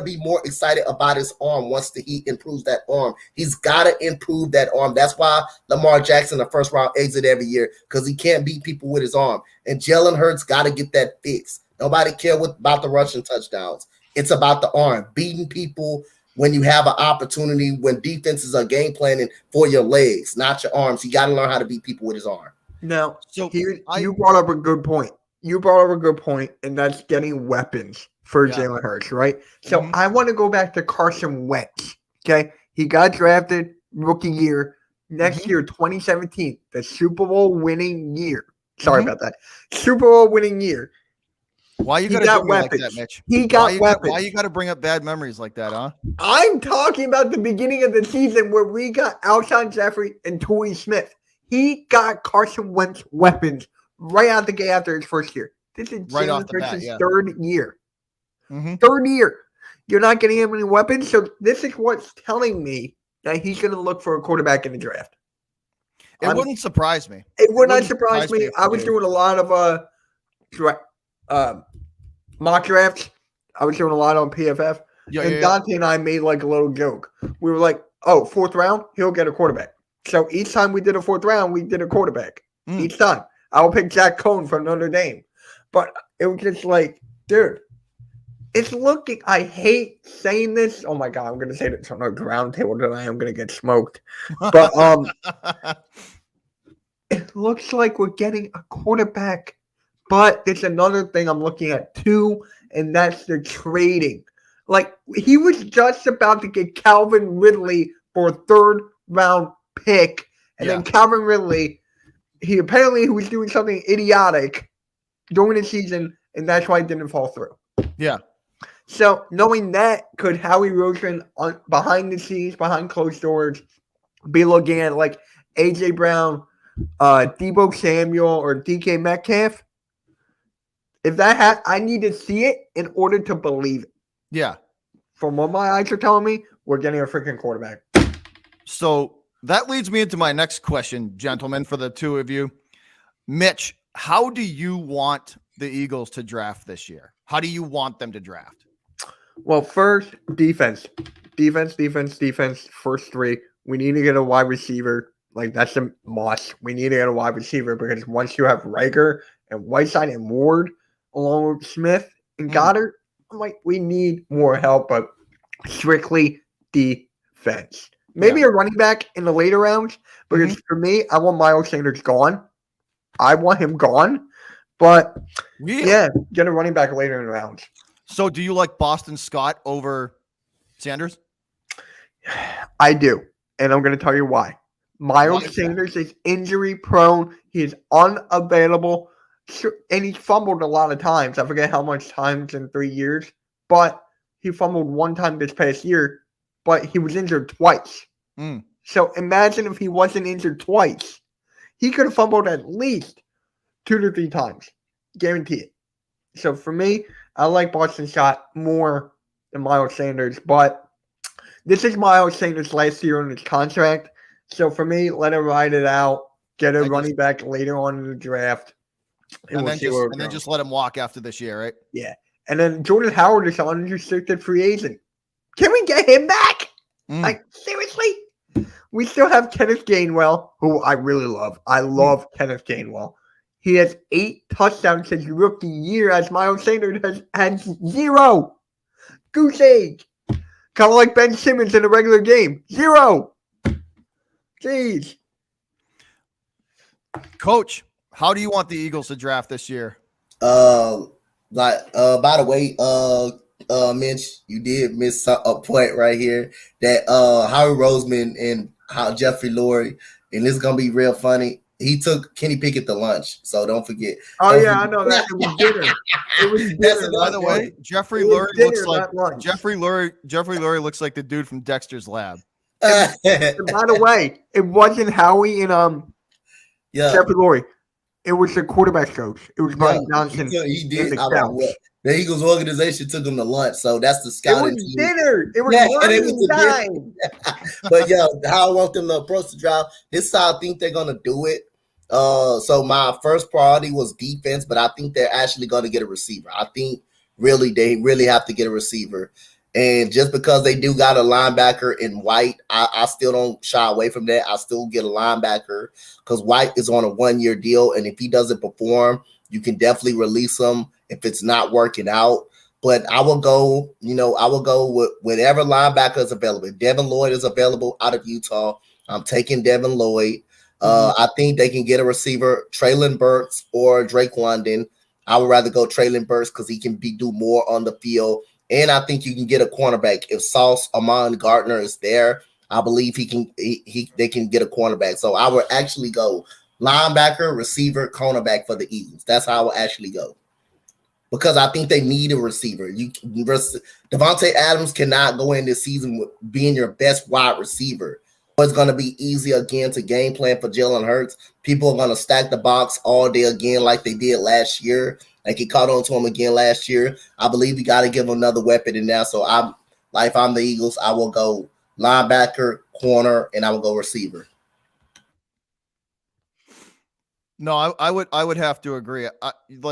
be more excited about his arm once he improves that arm. He's got to improve that arm. That's why Lamar Jackson, the first round exit every year, because he can't beat people with his arm. And Jalen Hurts got to get that fixed. Nobody cares about the rushing touchdowns. It's about the arm, beating people when you have an opportunity, when defenses are game planning for your legs, not your arms. You got to learn how to beat people with his arm. Now, you brought up a good point. And that's getting weapons for Jalen Hurts, right? So I want to go back to Carson Wentz, okay? He got drafted rookie year. Next year, 2017, the Super Bowl winning year. Sorry about that. Super Bowl winning year. Why you got to do me like that, Mitch? He got weapons. Why you got to bring up bad memories like that, huh? I'm talking about the beginning of the season where we got Alshon Jeffrey and Torrey Smith. He got Carson Wentz weapons right out the gate after his first year. This is right off the Hurts' bat, third year. Mm-hmm. Third year. You're not getting him any weapons. So this is what's telling me that he's going to look for a quarterback in the draft. It wouldn't surprise me. It would not surprise me. I was doing a lot of mock drafts. I was doing a lot on PFF. Dante and I made like a little joke. We were like, oh, 4th round, he'll get a quarterback. So each time we did a 4th round, we did a quarterback. Each time. I will pick Jack Cohn from Notre Dame. But it was just like, dude, it's looking, I hate saying this. Oh my God, I'm going to say this on a ground table tonight. I'm going to get smoked. But it looks like we're getting a quarterback. But there's another thing I'm looking at too, and that's the trading. Like, he was just about to get Calvin Ridley for a 3rd round pick. And then Calvin Ridley, he was doing something idiotic during the season, and that's why it didn't fall through. Yeah. So knowing that, could Howie Roseman behind the scenes, behind closed doors, be looking at like AJ Brown, Deebo Samuel, or DK Metcalf? If that I need to see it in order to believe it. Yeah. From what my eyes are telling me, we're getting a freaking quarterback. So that leads me into my next question, gentlemen, for the two of you. Mitch, how do you want the Eagles to draft this year? How do you want them to draft? Well, first, defense. defense. First three. We need to get a wide receiver. Like, that's a must. We need to get a wide receiver because once you have Riker and Whiteside and Ward along with Smith and Goddard, I'm like, we need more help, but strictly defense. Maybe a running back in the later rounds, because for me, I want Miles Sanders gone. I want him gone, but yeah, get a running back later in the rounds. So do you like Boston Scott over Sanders? I do, and I'm going to tell you why. Miles Sanders is injury prone. He is unavailable, and he's fumbled a lot of times. I forget how much times in 3 years, but he fumbled one time this past year, but he was injured twice. So imagine if he wasn't injured twice. He could have fumbled at least 2 to 3 times. Guarantee it. So for me, I like Boston Scott more than Miles Sanders, but this is Miles Sanders' last year on his contract. So for me, let him ride it out. Get a running back later on in the draft. And then just let him walk after this year, right? Yeah. And then Jordan Howard is an unrestricted free agent. Can we get him back? Like, seriously? We still have Kenneth Gainwell, who I really love. I love Kenneth Gainwell. He has 8 touchdowns his rookie year, as Miles Sanders has had 0. Goose egg. Kind of like Ben Simmons in a regular game. 0. Jeez. Coach, how do you want the Eagles to draft this year? By the way, Mitch, you did miss a point right here that Howie Roseman and Jeffrey Lurie, and this is gonna be real funny. He took Kenny Pickett to lunch, so don't forget. I know that. It was dinner. It was dinner. By the way, Jeffrey Lurie looks like the dude from Dexter's Lab. And by the way, it wasn't Howie and Jeffrey Lurie. It was the quarterback coach. It was Brian Johnson. He did. The Eagles organization took him to lunch, so that's the scouting. It was dinner. It was time. But how I want them to approach the draft. This is how I think they're gonna do it. So my first priority was defense, but I think they're actually going to get a receiver. I think they really have to get a receiver. And just because they do got a linebacker in White, I still don't shy away from that. I still get a linebacker because White is on a 1-year deal. And if he doesn't perform, you can definitely release him if it's not working out. But I will go with whatever linebacker is available. If Devin Lloyd is available out of Utah, I'm taking Devin Lloyd. I think they can get a receiver, Traylon Burks or Drake London. I would rather go Traylon Burks because he can do more on the field. And I think you can get a cornerback. If Sauce Amon Gardner is there, I believe they can get a cornerback. So I would actually go linebacker, receiver, cornerback for the Eagles. That's how I would actually go. Because I think they need a receiver. Devontae Adams cannot go in this season with being your best wide receiver. It's going to be easy again to game plan for Jalen Hurts. People are going to stack the box all day again like they did last year. Like he caught on to him again last year. I believe you got to give him another weapon in there. So if I'm the Eagles, I will go linebacker, corner, and I will go receiver. No, I would have to agree. You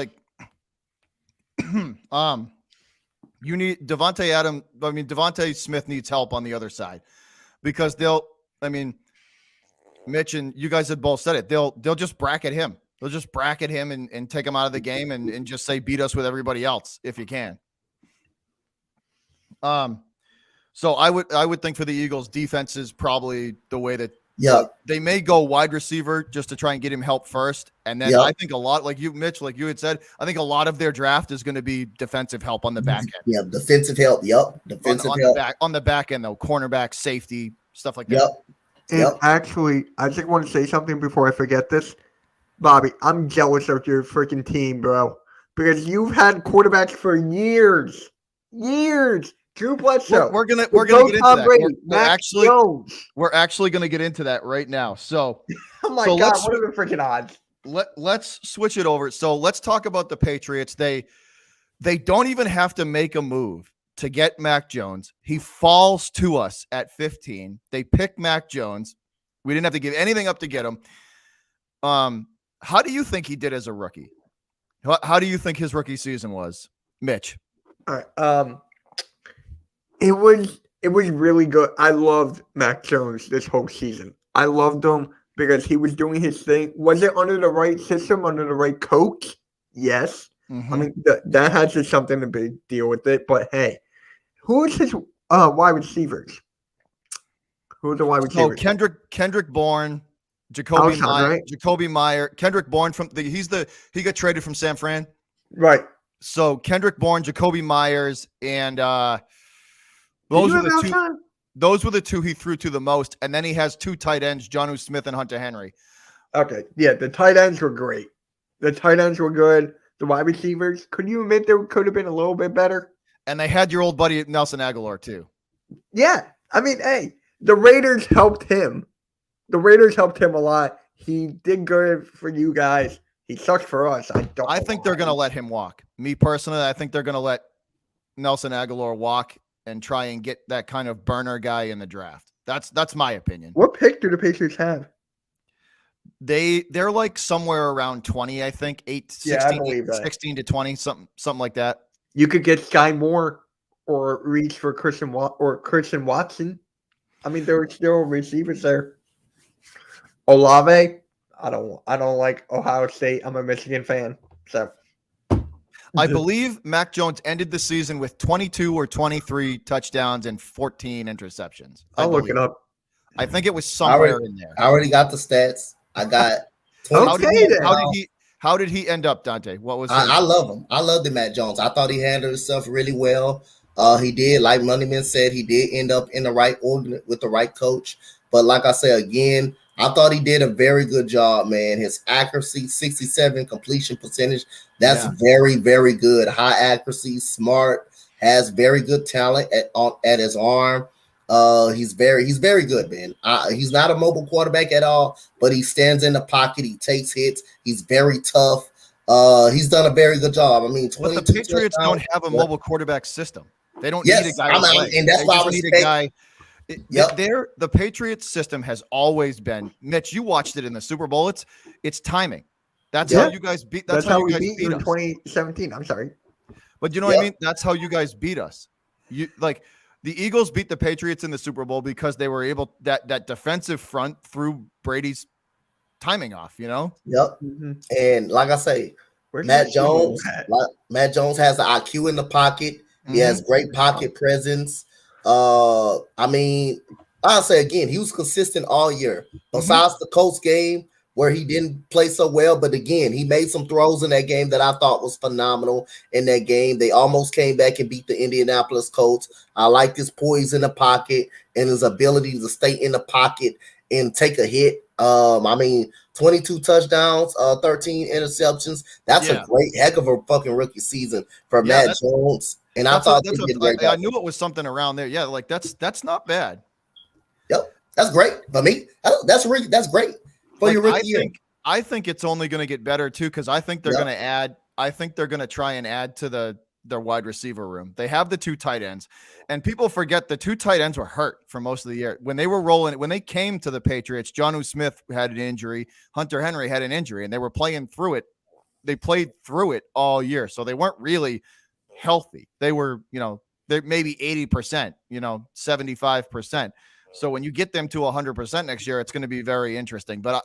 need Devontae Smith needs help on the other side because Mitch and you guys had both said it. They'll just bracket him. They'll just bracket him and take him out of the game and just say beat us with everybody else if you can. So I would think for the Eagles, defense is probably the way that they may go wide receiver just to try and get him help first. And then I think a lot, like you, Mitch, like you had said, I think a lot of their draft is going to be defensive help on the back end. Yeah, defensive help. Yep. Defensive help. On the back end, though, cornerback, safety, stuff like that. And actually, I just want to say something before I forget this. Bobby, I'm jealous of your freaking team, bro. Because you've had quarterbacks for years. Drew Bledsoe. We're gonna get into that. Brady, we're actually gonna get into that right now. So, oh my God, what are the freaking odds? Let's switch it over. So let's talk about the Patriots. They don't even have to make a move to get Mac Jones. He falls to us at 15. They pick Mac Jones. We didn't have to give anything up to get him. How do you think he did as a rookie? How do you think his rookie season was, Mitch? All right. It was It was really good. I loved Mac Jones this whole season. I loved him because he was doing his thing. Was it under the right system, under the right coach? Yes. Mhm. I mean, that has just something to be deal with it. But hey, who is his wide receivers? Who are the wide So receivers? Kendrick Bourne, Jacoby Alshon, Meyer, right? Jacoby Meyer, Kendrick Bourne he got traded from San Fran. Right. So Kendrick Bourne, Jacoby Myers, and Did those you were have the two. Alshon? Those were the two he threw to the most, and then he has two tight ends, Jonnu Smith and Hunter Henry. Okay. Yeah, the tight ends were great. The tight ends were good. The wide receivers, could you admit they could have been a little bit better? And they had your old buddy Nelson Aguilar too. Yeah. I mean, hey, the Raiders helped him. The Raiders helped him a lot. He did good for you guys. He sucks for us. I think they're going to let him walk. Me personally, I think they're going to let Nelson Aguilar walk and try and get that kind of burner guy in the draft. That's my opinion. What pick do the Patriots have? They're like somewhere around 20, I think, 16 to 20, something like that. You could get Sky Moore or reach for Christian Watson. I mean, there are still receivers there. Olave, I don't like Ohio State. I'm a Michigan fan, so I believe Mac Jones ended the season with 22 or 23 touchdowns and 14 interceptions. I'll look it up. I think it was somewhere in there. I already got the stats. I got. How did he end up, Dante? What was? I love him. I love the Mac Jones. I thought he handled himself really well. He did, like Moneyman said, he did end up in the right organ with the right coach. But like I said again, I thought he did a very good job, man. His accuracy, 67 completion percentage. That's very, very good. High accuracy, smart, has very good talent at his arm. He's very good, man. He's not a mobile quarterback at all, but he stands in the pocket. He takes hits. He's very tough. He's done a very good job. I mean, but the Patriots don't have a mobile quarterback system. They don't need a guy. And that's why I need a guy. The Patriots system has always been, Mitch, you watched it in the Super Bowl. It's timing. That's how you guys beat. That's how you guys beat in us. 2017. I'm sorry, but you know what I mean. That's how you guys beat us. The Eagles beat the Patriots in the Super Bowl because they were able that defensive front threw Brady's timing off. You know. Yep. Mm-hmm. And like I say, Matt Jones has the IQ in the pocket. He has great pocket presence. I mean, I'll say again, he was consistent all year. Besides the Colts game where he didn't play so well, but again, he made some throws in that game that I thought was phenomenal in that game. They almost came back and beat the Indianapolis Colts. I like his poise in the pocket and his ability to stay in the pocket and take a hit. I mean, 22 touchdowns, 13 interceptions. That's a great heck of a fucking rookie season for Matt Jones. And I thought I knew it was something around there. Yeah, like that's not bad. Yep, that's great for me. That's great for your rookie year. I think it's only going to get better too because I think they're going to add. I think they're going to try and add to their wide receiver room. They have the two tight ends, and people forget the two tight ends were hurt for most of the year when they were rolling. When they came to the Patriots, Jonnu Smith had an injury, Hunter Henry had an injury, and they were playing through it. They played through it all year, so they weren't really healthy. They were, they're maybe 80%, 75%. So when you get them to 100% next year, it's going to be very interesting. But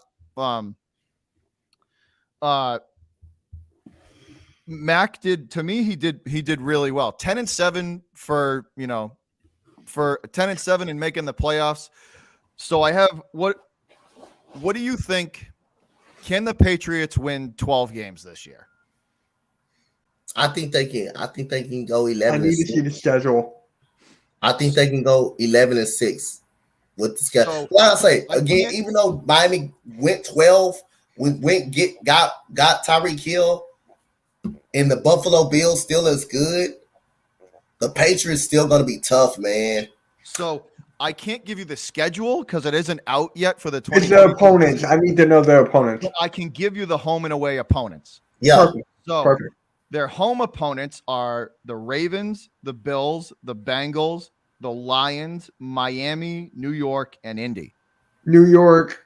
Mac did, to me, he did really well. 10-7 for 10-7 and making the playoffs. So I have what do you think? Can the Patriots win 12 games this year? I think they can. I think they can go 11. I need to see the schedule. I think they can go 11-6 with the schedule. So, well, I say again, even though Miami went 12, got Tyreek Hill, and the Buffalo Bills still is good. The Patriots still going to be tough, man. So I can't give you the schedule because it isn't out yet for the 20. It's the opponents. I need to know their opponents. But I can give you the home and away opponents. Yeah. Perfect. Their home opponents are the Ravens, the Bills, the Bengals, the Lions, Miami, New York, and Indy. New York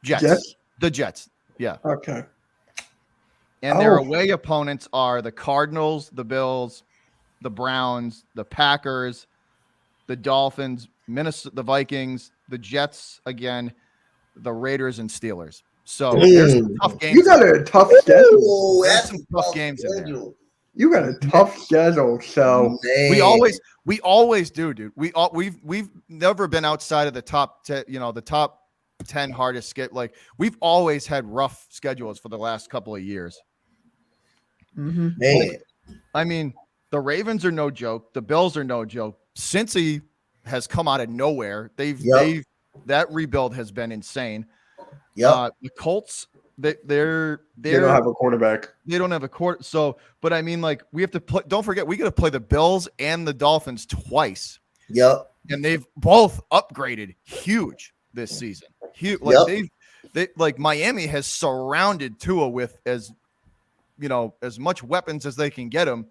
Jets? The Jets. Yeah. Okay. And their away opponents are the Cardinals, the Bills, the Browns, the Packers, the Dolphins, Minnesota, the Vikings, the Jets again, the Raiders and Steelers. So there's some tough games. You got a tough schedule. There's some tough games in there. You got a tough schedule. So we always do, dude. We've never been outside of the top 10, the top 10 hardest like we've always had rough schedules for the last couple of years. Man. I mean, the Ravens are no joke. The Bills are no joke. Cincy has come out of nowhere. That rebuild has been insane. Yeah. The Colts, they don't have a quarterback. They don't have a quarter. So, but I mean, like we have to play. Don't forget, we got to play the Bills and the Dolphins twice. Yep. And they've both upgraded huge this season. Huge. Like they like Miami has surrounded Tua with as much weapons as they can get him.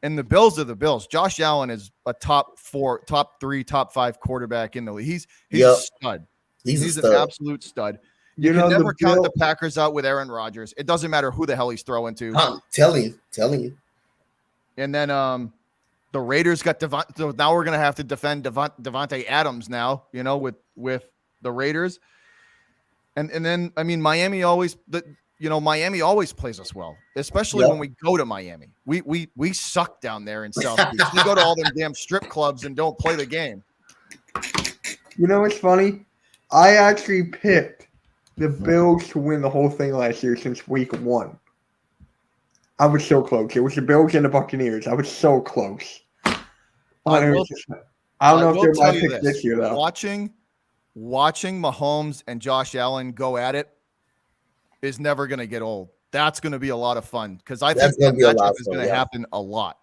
And the Bills are the Bills. Josh Allen is a top 4, top 3, top 5 quarterback in the league. He's a stud. He's an absolute stud. You can never count the Packers out with Aaron Rodgers. It doesn't matter who the hell he's throwing to. I'm telling you. And then the Raiders got Devontae. So now we're gonna have to defend Devontae Adams now. With the Raiders. And then I mean Miami always plays us well, especially when we go to Miami. We suck down there in South Beach. We go to all them damn strip clubs and don't play the game. You know what's funny? I actually picked the Bills to win the whole thing last year since week 1. I was so close. It was the Bills and the Buccaneers. I was so close. I don't know if they're my pick this year, though. Watching Mahomes and Josh Allen go at it is never going to get old. That's going to be a lot of fun because I think that matchup is going to happen a lot.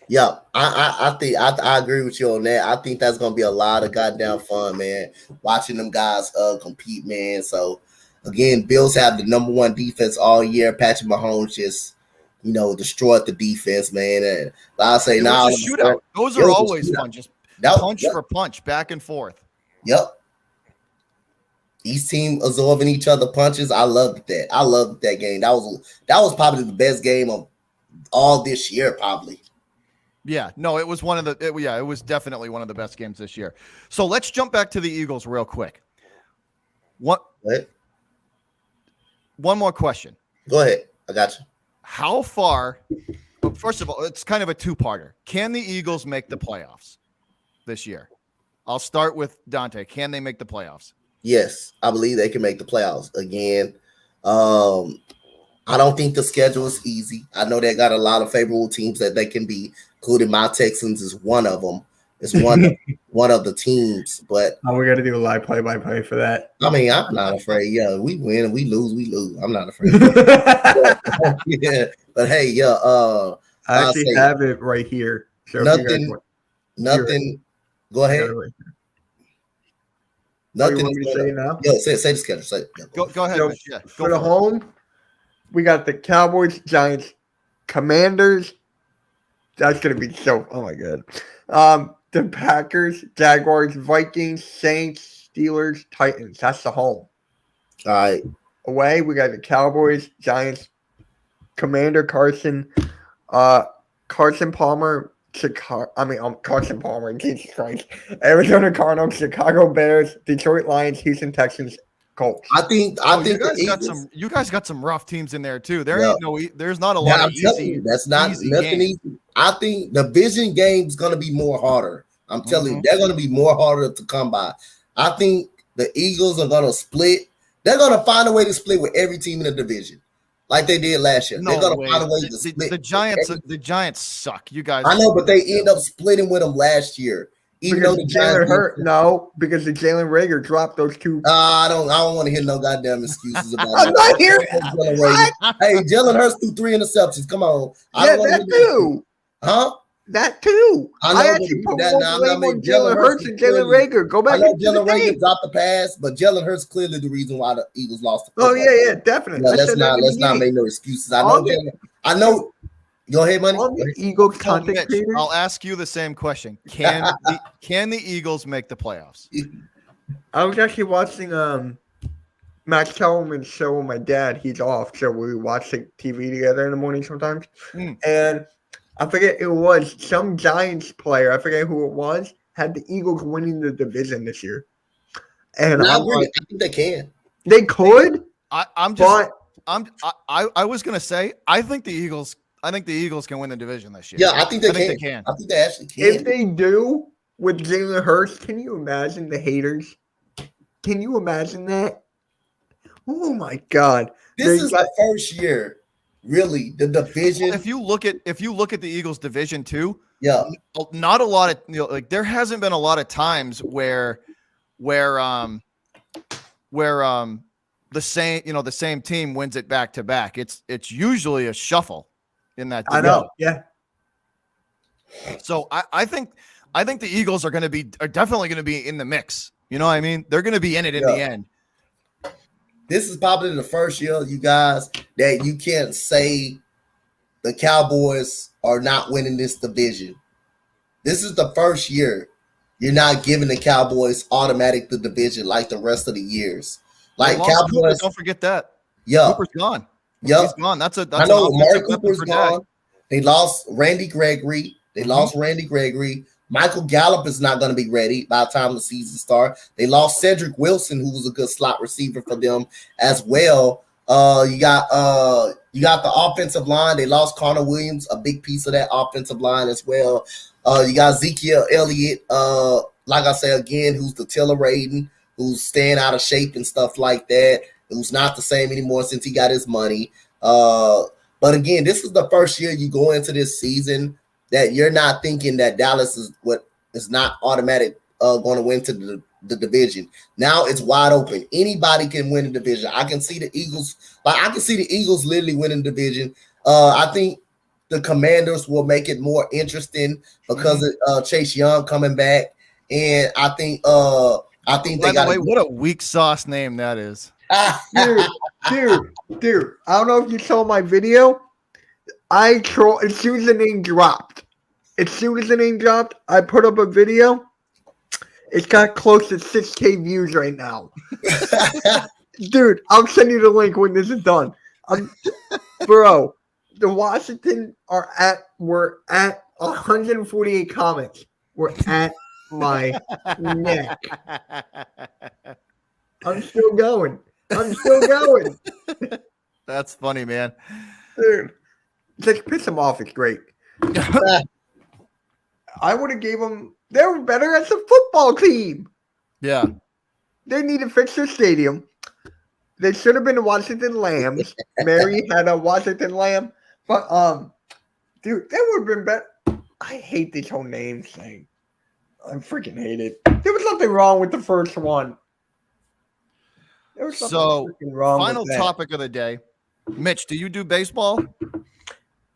Yeah, I think I agree with you on that. I think that's gonna be a lot of goddamn fun, man. Watching them guys compete, man. So again, Bills have the number 1 defense all year. Patrick Mahomes just destroyed the defense, man. And I'll say now shootout. Those are always fun. Just punch for punch, back and forth. Yep. Each team absorbing each other punches. I loved that. I loved that game. That was probably the best game of all this year, probably. Yeah, no, it was it was definitely one of the best games this year. So let's jump back to the Eagles real quick. One more question. Go ahead. I got you. How far? First of all, it's kind of a 2-parter. Can the Eagles make the playoffs this year? I'll start with Dante. Can they make the playoffs? Yes, I believe they can make the playoffs again. I don't think the schedule is easy. I know they got a lot of favorable teams that they can be, including my Texans is one of them. It's one of the teams, but we got to do a live play-by-play for that. I mean, I'm not afraid. Yeah, we win, we lose. I'm not afraid. But hey, I actually have it right here. So nothing. Go ahead. Nothing. You want me to say it now? Yeah, say the schedule. Say it. Yeah, go ahead. So, yeah, for the home, we got the Cowboys, Giants, Commanders. That's gonna be so. Oh my god. The Packers, Jaguars, Vikings, Saints, Steelers, Titans. That's the home. All right. Away, we got the Cowboys, Giants, Commander Carson, Carson Palmer, Carson Palmer, Jesus Christ, Arizona Cardinals, Chicago Bears, Detroit Lions, Houston Texans, Colts. I think you guys got some rough teams in there too. There's not a lot of easy. That's not nothing easy. I think the division game is going to be more harder. I'm telling you, they're going to be more harder to come by. I think the Eagles are going to split. They're going to find a way to split with every team in the division, like they did last year. They're going to find a way to split. The Giants suck. You guys. I know, but they end up splitting with them last year. Even because though the Giants hurt, no, because the Jalen Rager dropped those two. I don't want to hear no goddamn excuses about I'm not hearing. Hey, Jalen Hurts threw 3 interceptions. Come on. That too. Huh? That too. I actually put more blame on Jalen Hurts and Jalen Rager. Go back. I know Jalen Rager dropped the pass, but Jalen Hurts clearly the reason why the Eagles lost. Yeah, definitely. No, let's not make no excuses. I know. Go ahead, money. Eagles content creators. I'll ask you the same question. Can the Eagles make the playoffs? I was actually watching Max Kellerman's show with my dad. He's off, so we watch TV together in the morning sometimes. And I forget it was some Giants player. I forget who it was. Had the Eagles winning the division this year, and And I I'm agree. like, I think they can. they could, I'm but was gonna say I think the Eagles can win the division this year. Yeah, I think they they can. can. I think they actually can. if they do with Jalen Hurts, can you imagine the haters? Can you imagine that? Oh my God! This is the first year, really, the division. If you look at the Eagles division too, Yeah, not a lot of like there hasn't been a lot of times where the same team wins it back to back. It's usually a shuffle in that division. I know. Yeah. So I think the Eagles are definitely going to be in the mix. You know what I mean? They're going to be in it in the end. This is probably the first year, you guys, that you can't say the Cowboys are not winning this division. This is the first year you're not giving the Cowboys automatic the division like the rest of the years. Like Cowboys, Cooper, don't forget that. Yeah, Cooper's gone. Yeah, he's gone. That's I know. Mark Cooper's gone. Dak. They lost Randy Gregory. Michael Gallup is not going to be ready by the time the season starts. They lost Cedric Wilson, who was a good slot receiver for them as well. You got the offensive line. They lost Connor Williams, a big piece of that offensive line as well. You got Ezekiel Elliott, like I said again, who's deteriorating, who's staying out of shape and stuff like that, who's not the same anymore since he got his money. But again, this is the first year you go into this season that you're not thinking that Dallas is not automatic going to win to the division. Now it's wide open. Anybody can win the division. I can see the Eagles. I can see the Eagles literally winning the division. I think the Commanders will make it more interesting because of Chase Young coming back, and I think By the way, what a weak sauce name that is. Dude. I don't know if you saw my video. As soon as the name dropped, I put up a video. It's got close to 6K views right now. Dude, I'll send you the link when this is done. Bro, the Washington we're at 148 comments. We're at my neck. I'm still going. That's funny, man. Dude, just piss them off. It's great. I would have gave them. They were better as a football team. Yeah. They need to fix their stadium. They should have been the Washington Lambs. Mary had a Washington Lamb. But, dude, they would have been better. I hate this whole name thing. I freaking hate it. There was nothing wrong with the first one. There was so, wrong final with that. topic of the day. Mitch, do you do baseball?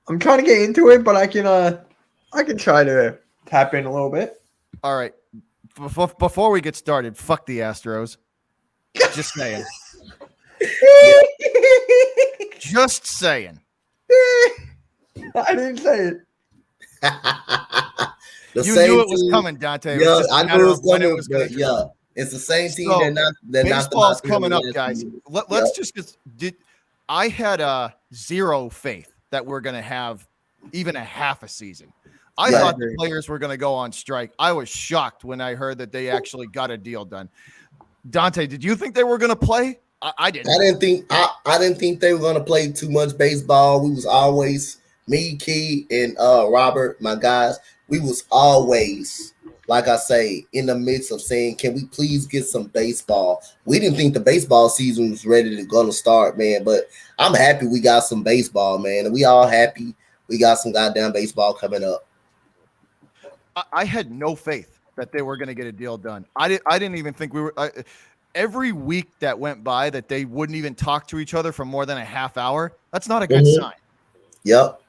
I'm trying to get into it, but I can try to tap in a little bit. All right. Before we get started, fuck the Astros. Just saying. Just saying. I didn't say it. You knew it was coming, Dante. Yeah, I knew it was coming. Yeah, it's the same team. So, baseball's coming up, guys. Let's just. I had zero faith that we're going to have even a half a season. I thought the players were going to go on strike. I was shocked when I heard that they actually got a deal done. Dante, did you think they were going to play? I didn't. I didn't think they were going to play too much baseball. We was always me, Key, and Robert, my guys. We was always, like I say, in the midst of saying, "Can we please get some baseball?" We didn't think the baseball season was ready to go to start, man. But I'm happy we got some baseball, man, and we all happy we got some goddamn baseball coming up. I had no faith that they were going to get a deal done. I didn't even think we were. Every week that went by that they wouldn't even talk to each other for more than a half hour. That's not a good sign. Yep.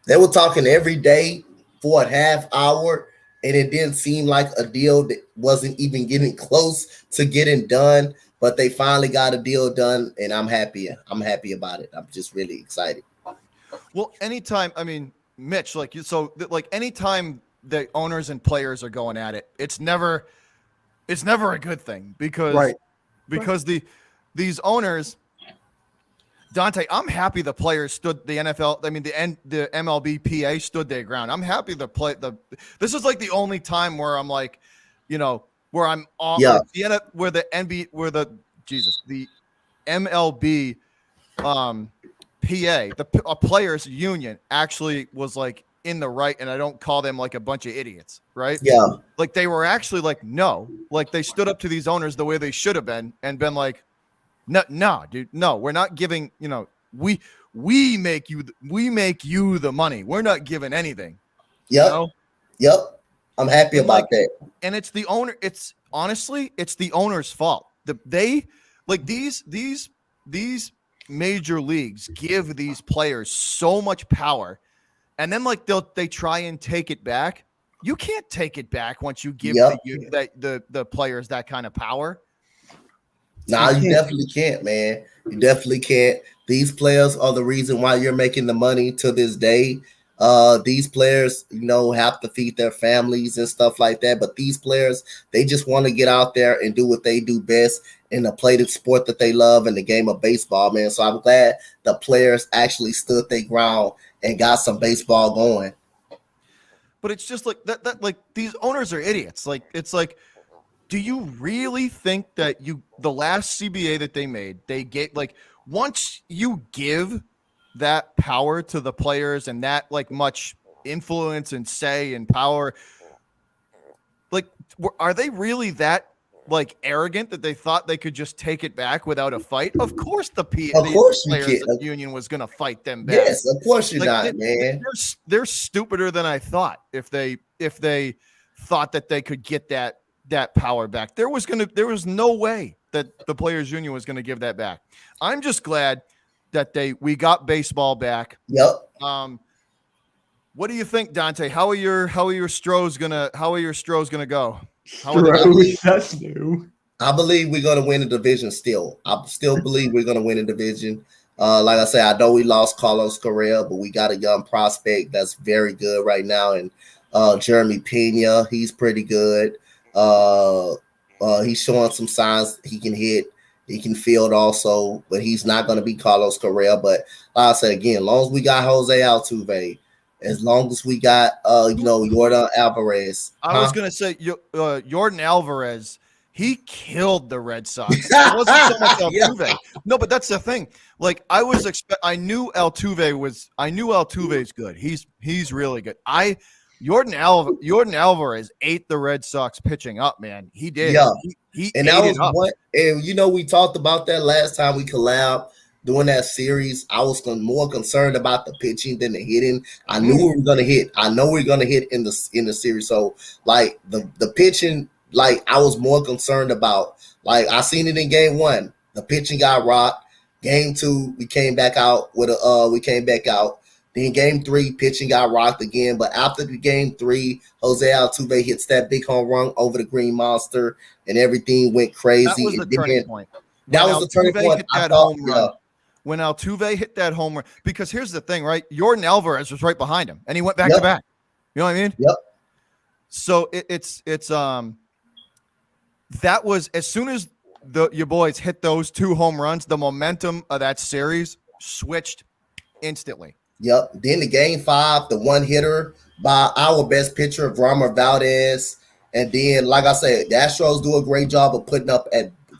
They were talking every day for a half hour, and it didn't seem like a deal that wasn't even getting close to getting done. But they finally got a deal done, and I'm happy. I'm happy about it. I'm just really excited. Well, anytime, I mean, Mitch, anytime the owners and players are going at it, it's never a good thing because these owners, Dante, I'm happy the players stood the NFL. I mean, the MLBPA stood their ground. I'm happy this is like the only time where I'm like, where I'm off. Yeah. Where the MLB PA, a players union actually was like in the right, and I don't call them like a bunch of idiots, right? Yeah. Like they were actually like, no, like they stood up to these owners the way they should have been and been like, no, dude, no, we're not giving, we make you the money. We're not giving anything. Yep. Yep. I'm happy about that. And it's the owner. It's honestly, it's the owner's fault. These major leagues give these players so much power, and then like they try and take it back. You can't take it back once you give the players that kind of power. No, you definitely can't, man. You definitely can't. These players are the reason why you're making the money to this day. These players, have to feed their families and stuff like that. But these players, they just want to get out there and do what they do best and to play the sport that they love in the game of baseball, man. So I'm glad the players actually stood their ground and got some baseball going. But it's just like that like these owners are idiots. Like it's like, do you really think that the last CBA that they made, they get like once you give that power to the players and that like much influence and say and power, like are they really that like arrogant that they thought they could just take it back without a fight? Of course the players union was going to fight them back. Yes, of course you're not, man. They're stupider than I thought if they thought that they could get that power back. There was no way that the players union was going to give that back. I'm just glad that we got baseball back. Yep. What do you think, Dante? How are your Stros gonna go? That's new. I believe we're gonna win the division still. I still believe we're gonna win the division. Like I said, I know we lost Carlos Correa, but we got a young prospect that's very good right now. And Jeremy Pena, he's pretty good. He's showing some signs he can hit. He can field also, but he's not going to be Carlos Correa. But like I said, again, as long as we got Jose Altuve, as long as we got, Yordan Alvarez. I was going to say, Yordan Alvarez, he killed the Red Sox. It wasn't so much Altuve. Yeah. No, but that's the thing. Like I knew Altuve's good. He's really good. Yordan Alvarez ate the Red Sox pitching up, man. He did. Yeah. He and that was what, and we talked about that last time we collabed during that series. I was more concerned about the pitching than the hitting. I knew we were gonna hit. I know we are gonna hit in the series. So like the pitching, like I was more concerned about. Like I seen it in game 1. The pitching got rocked. Game 2, we came back out. Then game 3, pitching got rocked again. But after the game 3, Jose Altuve hits that big home run over the Green Monster, and everything went crazy. That was the turning point. That was the turning point. When Altuve hit that home run, because here's the thing, right? Yordan Alvarez was right behind him, and he went back to back. You know what I mean? Yep. So it's that was as soon as your boys hit those 2 home runs, the momentum of that series switched instantly. Yep. Then the game 5, the one hitter by our best pitcher, Varmer Valdez. And then, like I said, the Astros do a great job of putting up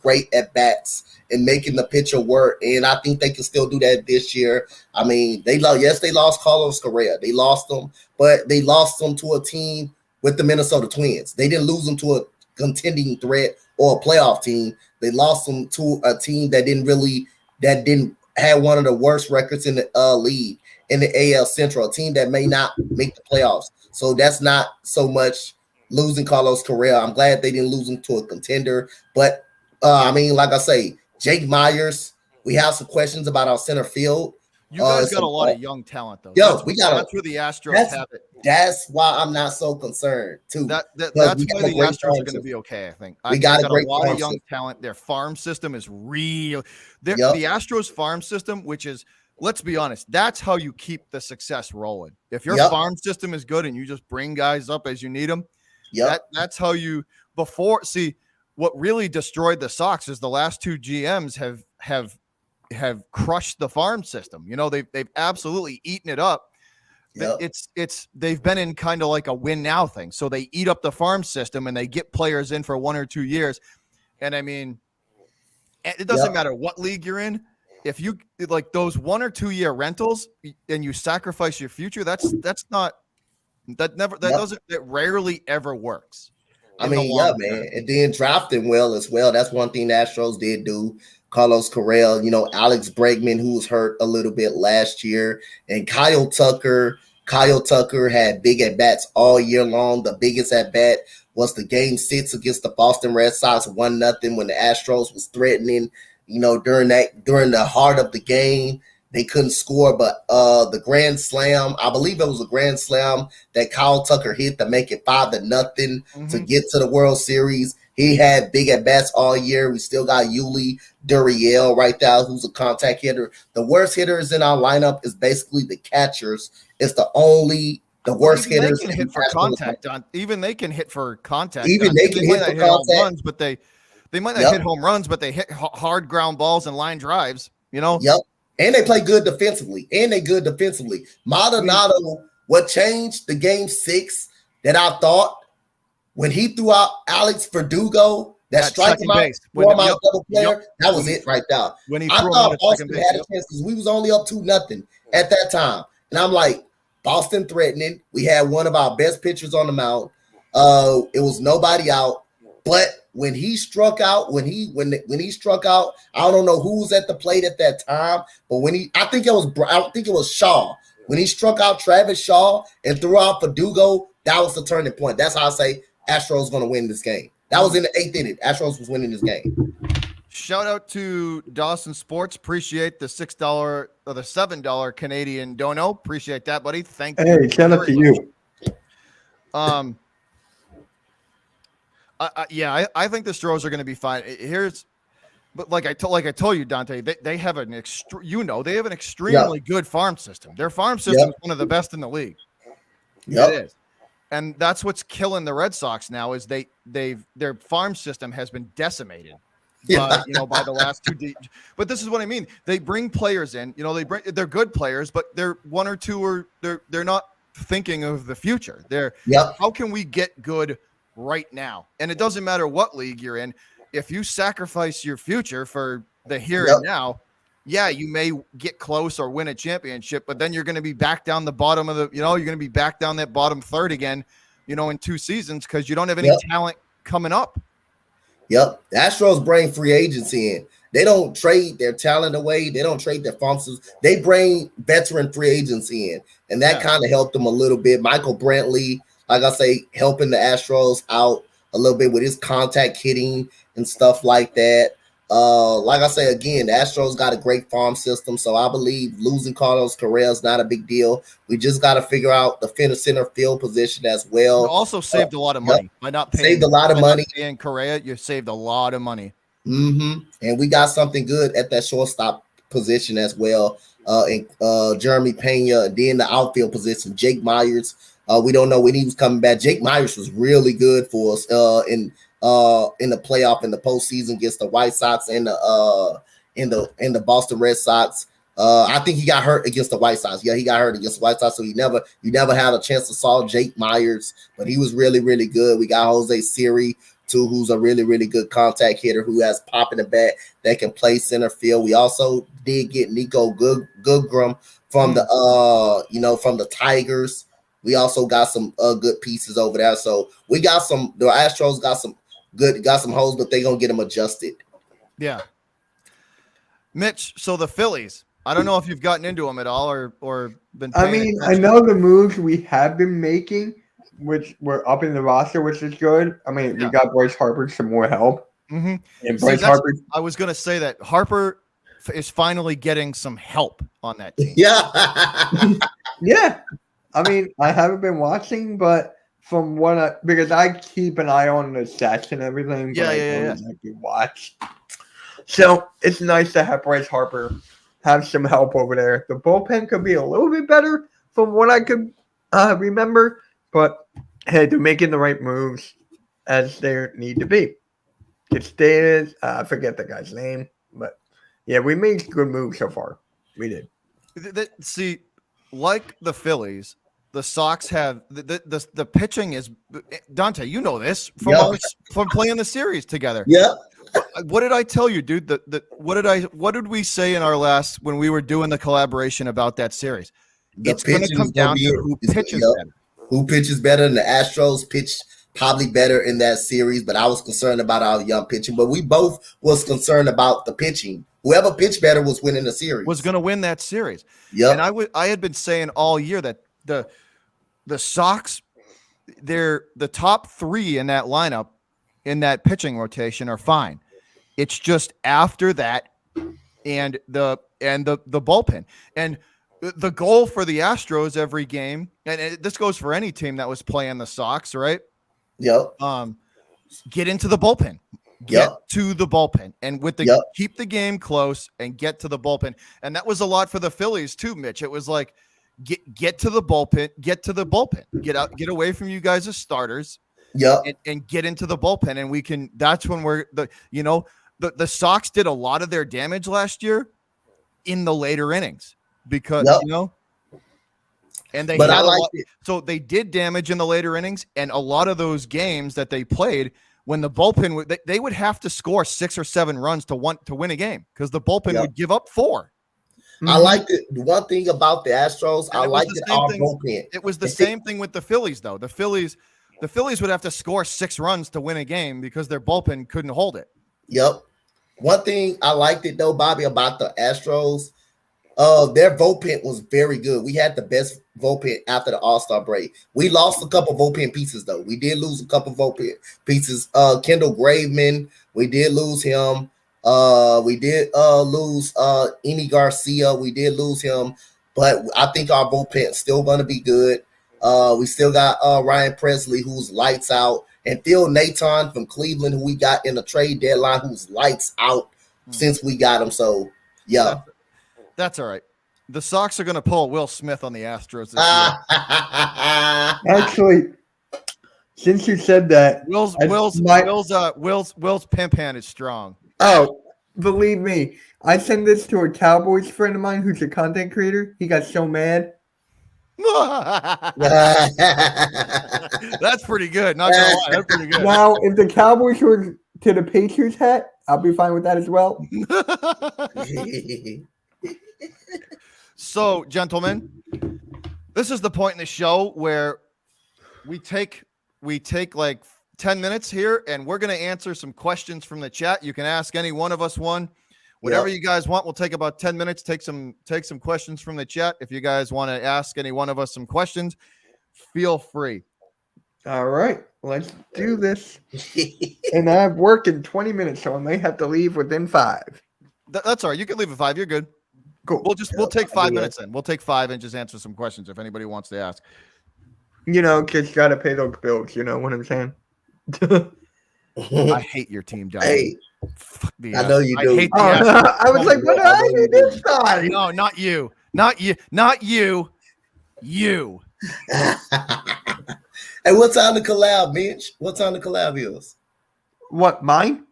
great at-bats and making the pitcher work. And I think they can still do that this year. I mean, they lost Carlos Correa. They lost him, but they lost him to a team with the Minnesota Twins. They didn't lose them to a contending threat or a playoff team. They lost them to a team that didn't have one of the worst records in the league. In the AL Central, a team that may not make the playoffs. So that's not so much losing Carlos Correa. I'm glad they didn't lose him to a contender. But, like I say, Jake Myers, we have some questions about our center field. You guys got a lot of young talent, though. That's where the Astros have it. That's why I'm not so concerned, too. That's why the Astros are going to be okay, I think. We got a lot of young talent. Their farm system is real. The Astros farm system, which is, let's be honest, that's how you keep the success rolling. If your farm system is good and you just bring guys up as you need them, that's how you what really destroyed the Sox is the last 2 GMs have have crushed the farm system. You know, they've absolutely eaten it up. Yep. They've been in kind of like a win now thing. So they eat up the farm system and they get players in for 1 or 2 years. And I mean, it doesn't matter what league you're in. If you like those 1 or 2 year rentals and you sacrifice your future, that rarely ever works. I mean, yeah, man. And then drafting well as well. That's one thing the Astros did do. Carlos Correa, Alex Bregman, who was hurt a little bit last year, and Kyle Tucker. Kyle Tucker had big at-bats all year long. The biggest at-bat was the Game 6 against the Boston Red Sox, 1-0 when the Astros was threatening, during the heart of the game. They couldn't score, but the grand slam, I believe it was a grand slam that Kyle Tucker hit to make it 5-0 to get to the World Series. He had big at-bats all year. We still got Yuli Gurriel right there, who's a contact hitter. The worst hitters in our lineup is basically the catchers. It's the worst hitters. They can hit for contact. Even they can hit for contact. Even they can hit for contact. Runs, but they might not hit home runs, but they hit hard ground balls and line drives, Yep. And they play good defensively. Maldonado, what changed the Game 6 that I thought when he threw out Alex Verdugo, that strike him out, double player, that was it right there. When he I thought Boston had a chance because we was only up 2-0 at that time. And I'm like, Boston threatening. We had one of our best pitchers on the mound. It was nobody out. But when he struck out, when he struck out, I don't know who was at the plate at that time, but I think it was Shaw. When he struck out Travis Shaw and threw out Verdugo, that was the turning point. That's how I say Astros going to win this game. That was in the 8th inning. Astros was winning this game. Shout out to Dawson Sports. Appreciate the $6 or the $7 Canadian dono. Appreciate that, buddy. Thank you. Hey, shout out to you. I think the Stros are going to be fine. But like I told you, Dante, they have an extremely good farm system. Their farm system is one of the best in the league. Yep. It is. And that's what's killing the Red Sox now is their farm system has been decimated by the last two. But this is what I mean. They bring players in, they're good players, but they're 1 or 2 they're not thinking of the future. How can we get good right now? And it doesn't matter what league you're in. If you sacrifice your future for the here and now, you may get close or win a championship, but then you're going to be back down the bottom of you're going to be back down that bottom third again, in 2 seasons because you don't have any talent coming up. Yep. The Astros bring free agents in. They don't trade their talent away. They don't trade their functions. They bring veteran free agents in, and that kind of helped them a little bit. Michael Brantley, like I say, helping the Astros out a little bit with his contact hitting and stuff like that. Like I say, again, the Astros got a great farm system, so I believe losing Carlos Correa is not a big deal. We just got to figure out the center field position as well. You also saved a lot of money by not paying. Saved a lot of money. In Correa, you saved a lot of money. And we got something good at that shortstop position as well. In Jeremy Pena, and then the outfield position, Jake Myers. We don't know when he was coming back. Jake Myers was really good for us in the playoff in the postseason against the White Sox and in the Boston Red Sox. I think he got hurt against the White Sox. Yeah, he got hurt against the White Sox, so you never had a chance to saw Jake Myers, but he was really, really good. We got Jose Siri too, who's a really, really good contact hitter who has pop in the bat that can play center field. We also did get Nico Goodrum from the Tigers. We also got some good pieces over there. So we got the Astros got some holes, but they're going to get them adjusted. Yeah. Mitch, so the Phillies, I don't know if you've gotten into them at all or been paying attention. I know the moves we have been making, which were up in the roster, which is good. We got Bryce Harper some more help. Mm-hmm. And Bryce Harper. I was going to say that Harper is finally getting some help on that team. Yeah. Yeah. I haven't been watching, but from because I keep an eye on the stats and everything. But I don't actually watch. So it's nice to have Bryce Harper have some help over there. The bullpen could be a little bit better from what I could remember, but hey, they're making the right moves as they need to be. It's stated, I forget the guy's name, but Yeah, we made good moves so far. We did. See, like the Phillies, the Sox have the pitching is Dante. You know this from playing the series together. Yeah. What did I tell you, dude? What did we say in our last when we were doing the collaboration about that series? It's going to come down to who pitches better. Who pitches better? And the Astros pitched probably better in that series, but I was concerned about our young pitching. But we both was concerned about the pitching. Whoever pitched better was winning the series. Was going to win that series. Yeah. And I had been saying all year that the Sox, they're the top three in that lineup, in that pitching rotation are fine. It's just after that and the bullpen. And the goal for the Astros every game, and this goes for any team that was playing the Sox, right? Yep. Get into the bullpen. Get to the bullpen, and keep the game close and get to the bullpen. And that was a lot for the Phillies too, Mitch. It was like get to the bullpen, get away from you guys as starters, and get into the bullpen. And we can. That's when the Sox did a lot of their damage last year in the later innings because and they so they did damage in the later innings, and a lot of those games that they played. When the bullpen, they would have to score 6 or 7 runs to win a game because the bullpen would give up 4. I liked it. The one thing about the Astros, I liked our bullpen. It was the same thing with the Phillies, though. The Phillies would have to score 6 runs to win a game because their bullpen couldn't hold it. Yep. One thing I liked it though, Bobby, about the Astros, their bullpen was very good. We had the best bullpen after the All-Star break. We lost a couple bullpen pieces though. We did lose a couple bullpen pieces. Kendall Graveman, we did lose him. We did lose Eni Garcia. We did lose him, but I think our bullpen is still going to be good. We still got Ryan Presley, who's lights out, and Phil Nathan from Cleveland, who we got in the trade deadline, who's lights out since we got him. So yeah. That's all right. The Sox are going to pull Will Smith on the Astros this year. Actually, since you said that, Will's pimp hand is strong. Oh, believe me, I sent this to a Cowboys friend of mine who's a content creator. He got so mad. That's pretty good. Not gonna lie, that's pretty good. Now, if the Cowboys were to the Patriots hat, I'll be fine with that as well. So, gentlemen, this is the point in the show where we take like 10 minutes here, and we're going to answer some questions from the chat. You can ask any one of us one. Whatever you guys want, we'll take about 10 minutes, take some questions from the chat. If you guys want to ask any one of us some questions, feel free. All right, let's do this. And I have work in 20 minutes, so I may have to leave within 5. That's all right. You can leave at 5. You're good. Cool. We'll take 5 minutes then. We'll take 5 and just answer some questions if anybody wants to ask. Just got to pay those bills. You know what I'm saying? I hate your team, Don. Hey, fuck the I know you do. I hate the I was like, what did I do this time? No, not you. Not you. Not you. You. Hey, what time to collab, Mitch? What time to collab is? What, mine?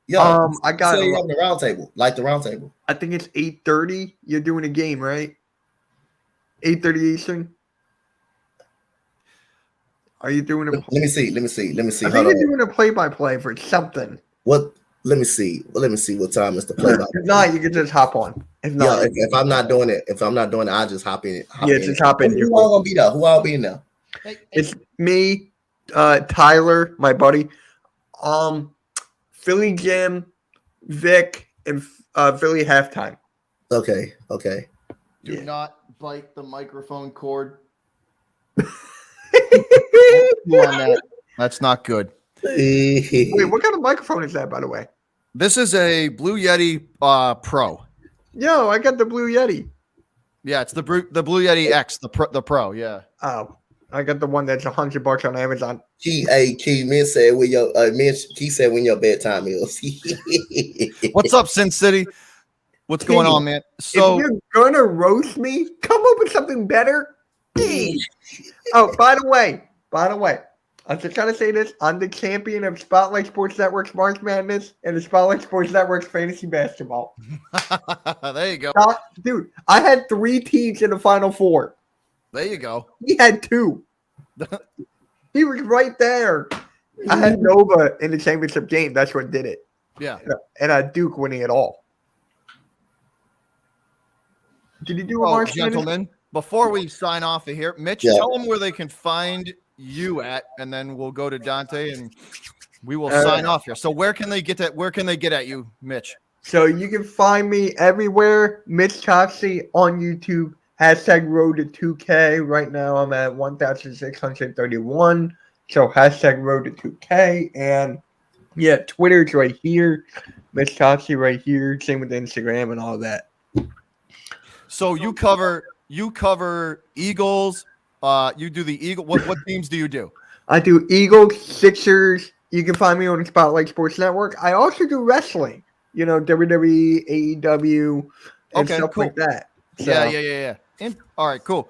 Yeah, I got you on the round table, like the round table. I think it's 8:30. You're doing a game, right? 8:30 Eastern. Are you doing a? Let me see. I think you're doing a play-by-play for something. What? Let me see. What time is the play-by-play? If not, you can just hop on. If not, if I'm not doing it, I'll just hop in. Just hop in. Who all gonna be there? Who all be in there? It's me, Tyler, my buddy, Philly Jim, Vic, and Philly Halftime. Okay. Do not bite the microphone cord. That's not good. Wait, what kind of microphone is that, by the way? This is a Blue Yeti Pro. Yo, I got the Blue Yeti. Yeah, it's the Blue Yeti X, the Pro. Yeah. Oh, I got the one that's $100 on Amazon. Mitch said when your bedtime is. What's up, Sin City? What's going on, man? So if you're gonna roast me, come up with something better. Oh, by the way, I'm just going to say this. I'm the champion of Spotlight Sports Network's March Madness and the Spotlight Sports Network's Fantasy Basketball. There you go. Dude, I had 3 teams in the Final Four. There you go. He had 2. He was right there. I had Nova in the championship game. That's what did it. Yeah. And I had Duke winning it all. Did you do a March gentlemen, before we sign off of here, Mitch, tell them where they can find you at, and then we'll go to Dante and we will sign off here. So where can they get at you, Mitch? So you can find me everywhere. Mitch Coxey on YouTube. Hashtag road to 2K. Right now I'm at 1,631. So hashtag road to 2K. And yeah, Twitter's right here. Mitch Coxey right here. Same with Instagram and all that. So you cover Eagles. You do the Eagle. What teams do you do? I do Eagles, Sixers. You can find me on the Spotlight Sports Network. I also do wrestling. You know, WWE, AEW, and stuff like that. So, Yeah. All right, cool.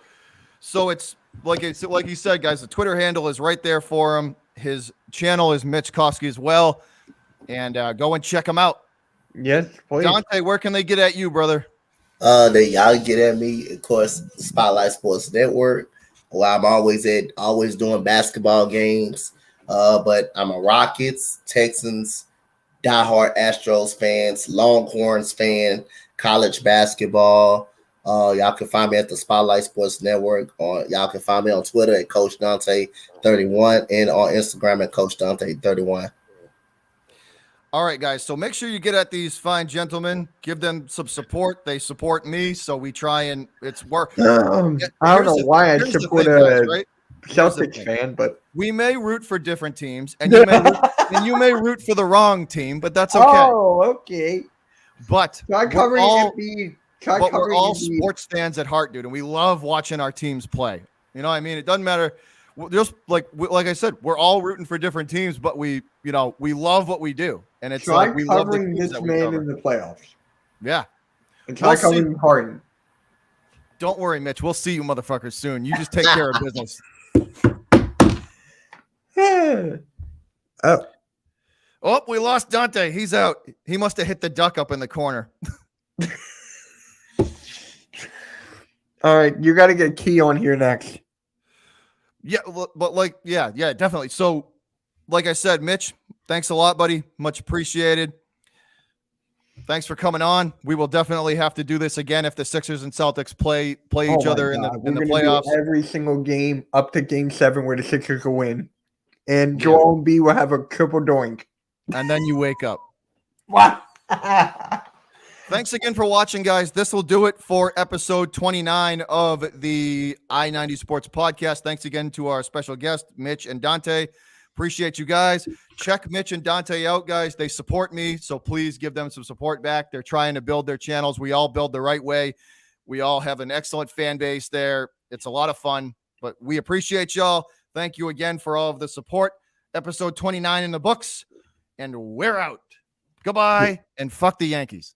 So it's like you said, guys. The Twitter handle is right there for him. His channel is Mitch Koski as well, and go and check him out. Yes, please. Dante, where can they get at you, brother? Y'all get at me, of course, Spotlight Sports Network. Well, I'm always doing basketball games. But I'm a Rockets, Texans, diehard Astros fans, Longhorns fan, college basketball. Y'all can find me at the Spotlight Sports Network, or y'all can find me on Twitter at Coach Dante 31 and on Instagram at Coach Dante 31. All right, guys. So make sure you get at these fine gentlemen. Give them some support. They support me, so we try and it's work. I don't know why I support a Celtics fan, but we may root for different teams, and you may root for the wrong team, but that's okay. Oh, okay. But we're all sports fans at heart, dude, and we love watching our teams play. You know what I mean? It doesn't matter. Just like I said, we're all rooting for different teams, but we love what we do, and it's like we love covering this man in the playoffs. Yeah, and try covering Harden. Don't worry, Mitch. We'll see you motherfuckers soon. You just take care of business. Oh, we lost Dante. He's out. He must have hit the duck up in the corner. All right, you got to get Key on here next. Yeah, but definitely. So, like I said, Mitch, thanks a lot, buddy. Much appreciated. Thanks for coming on. We will definitely have to do this again if the Sixers and Celtics play each other in the playoffs. Every single game up to Game 7 where the Sixers will win, and Joel Embiid will have a triple doink. And then you wake up. Wow. Thanks again for watching, guys. This will do it for episode 29 of the I-90 Sports Podcast. Thanks again to our special guests, Mitch and Dante. Appreciate you guys. Check Mitch and Dante out, guys. They support me, so please give them some support back. They're trying to build their channels. We all build the right way. We all have an excellent fan base there. It's a lot of fun, but we appreciate y'all. Thank you again for all of the support. Episode 29 in the books, and we're out. Goodbye, and fuck the Yankees.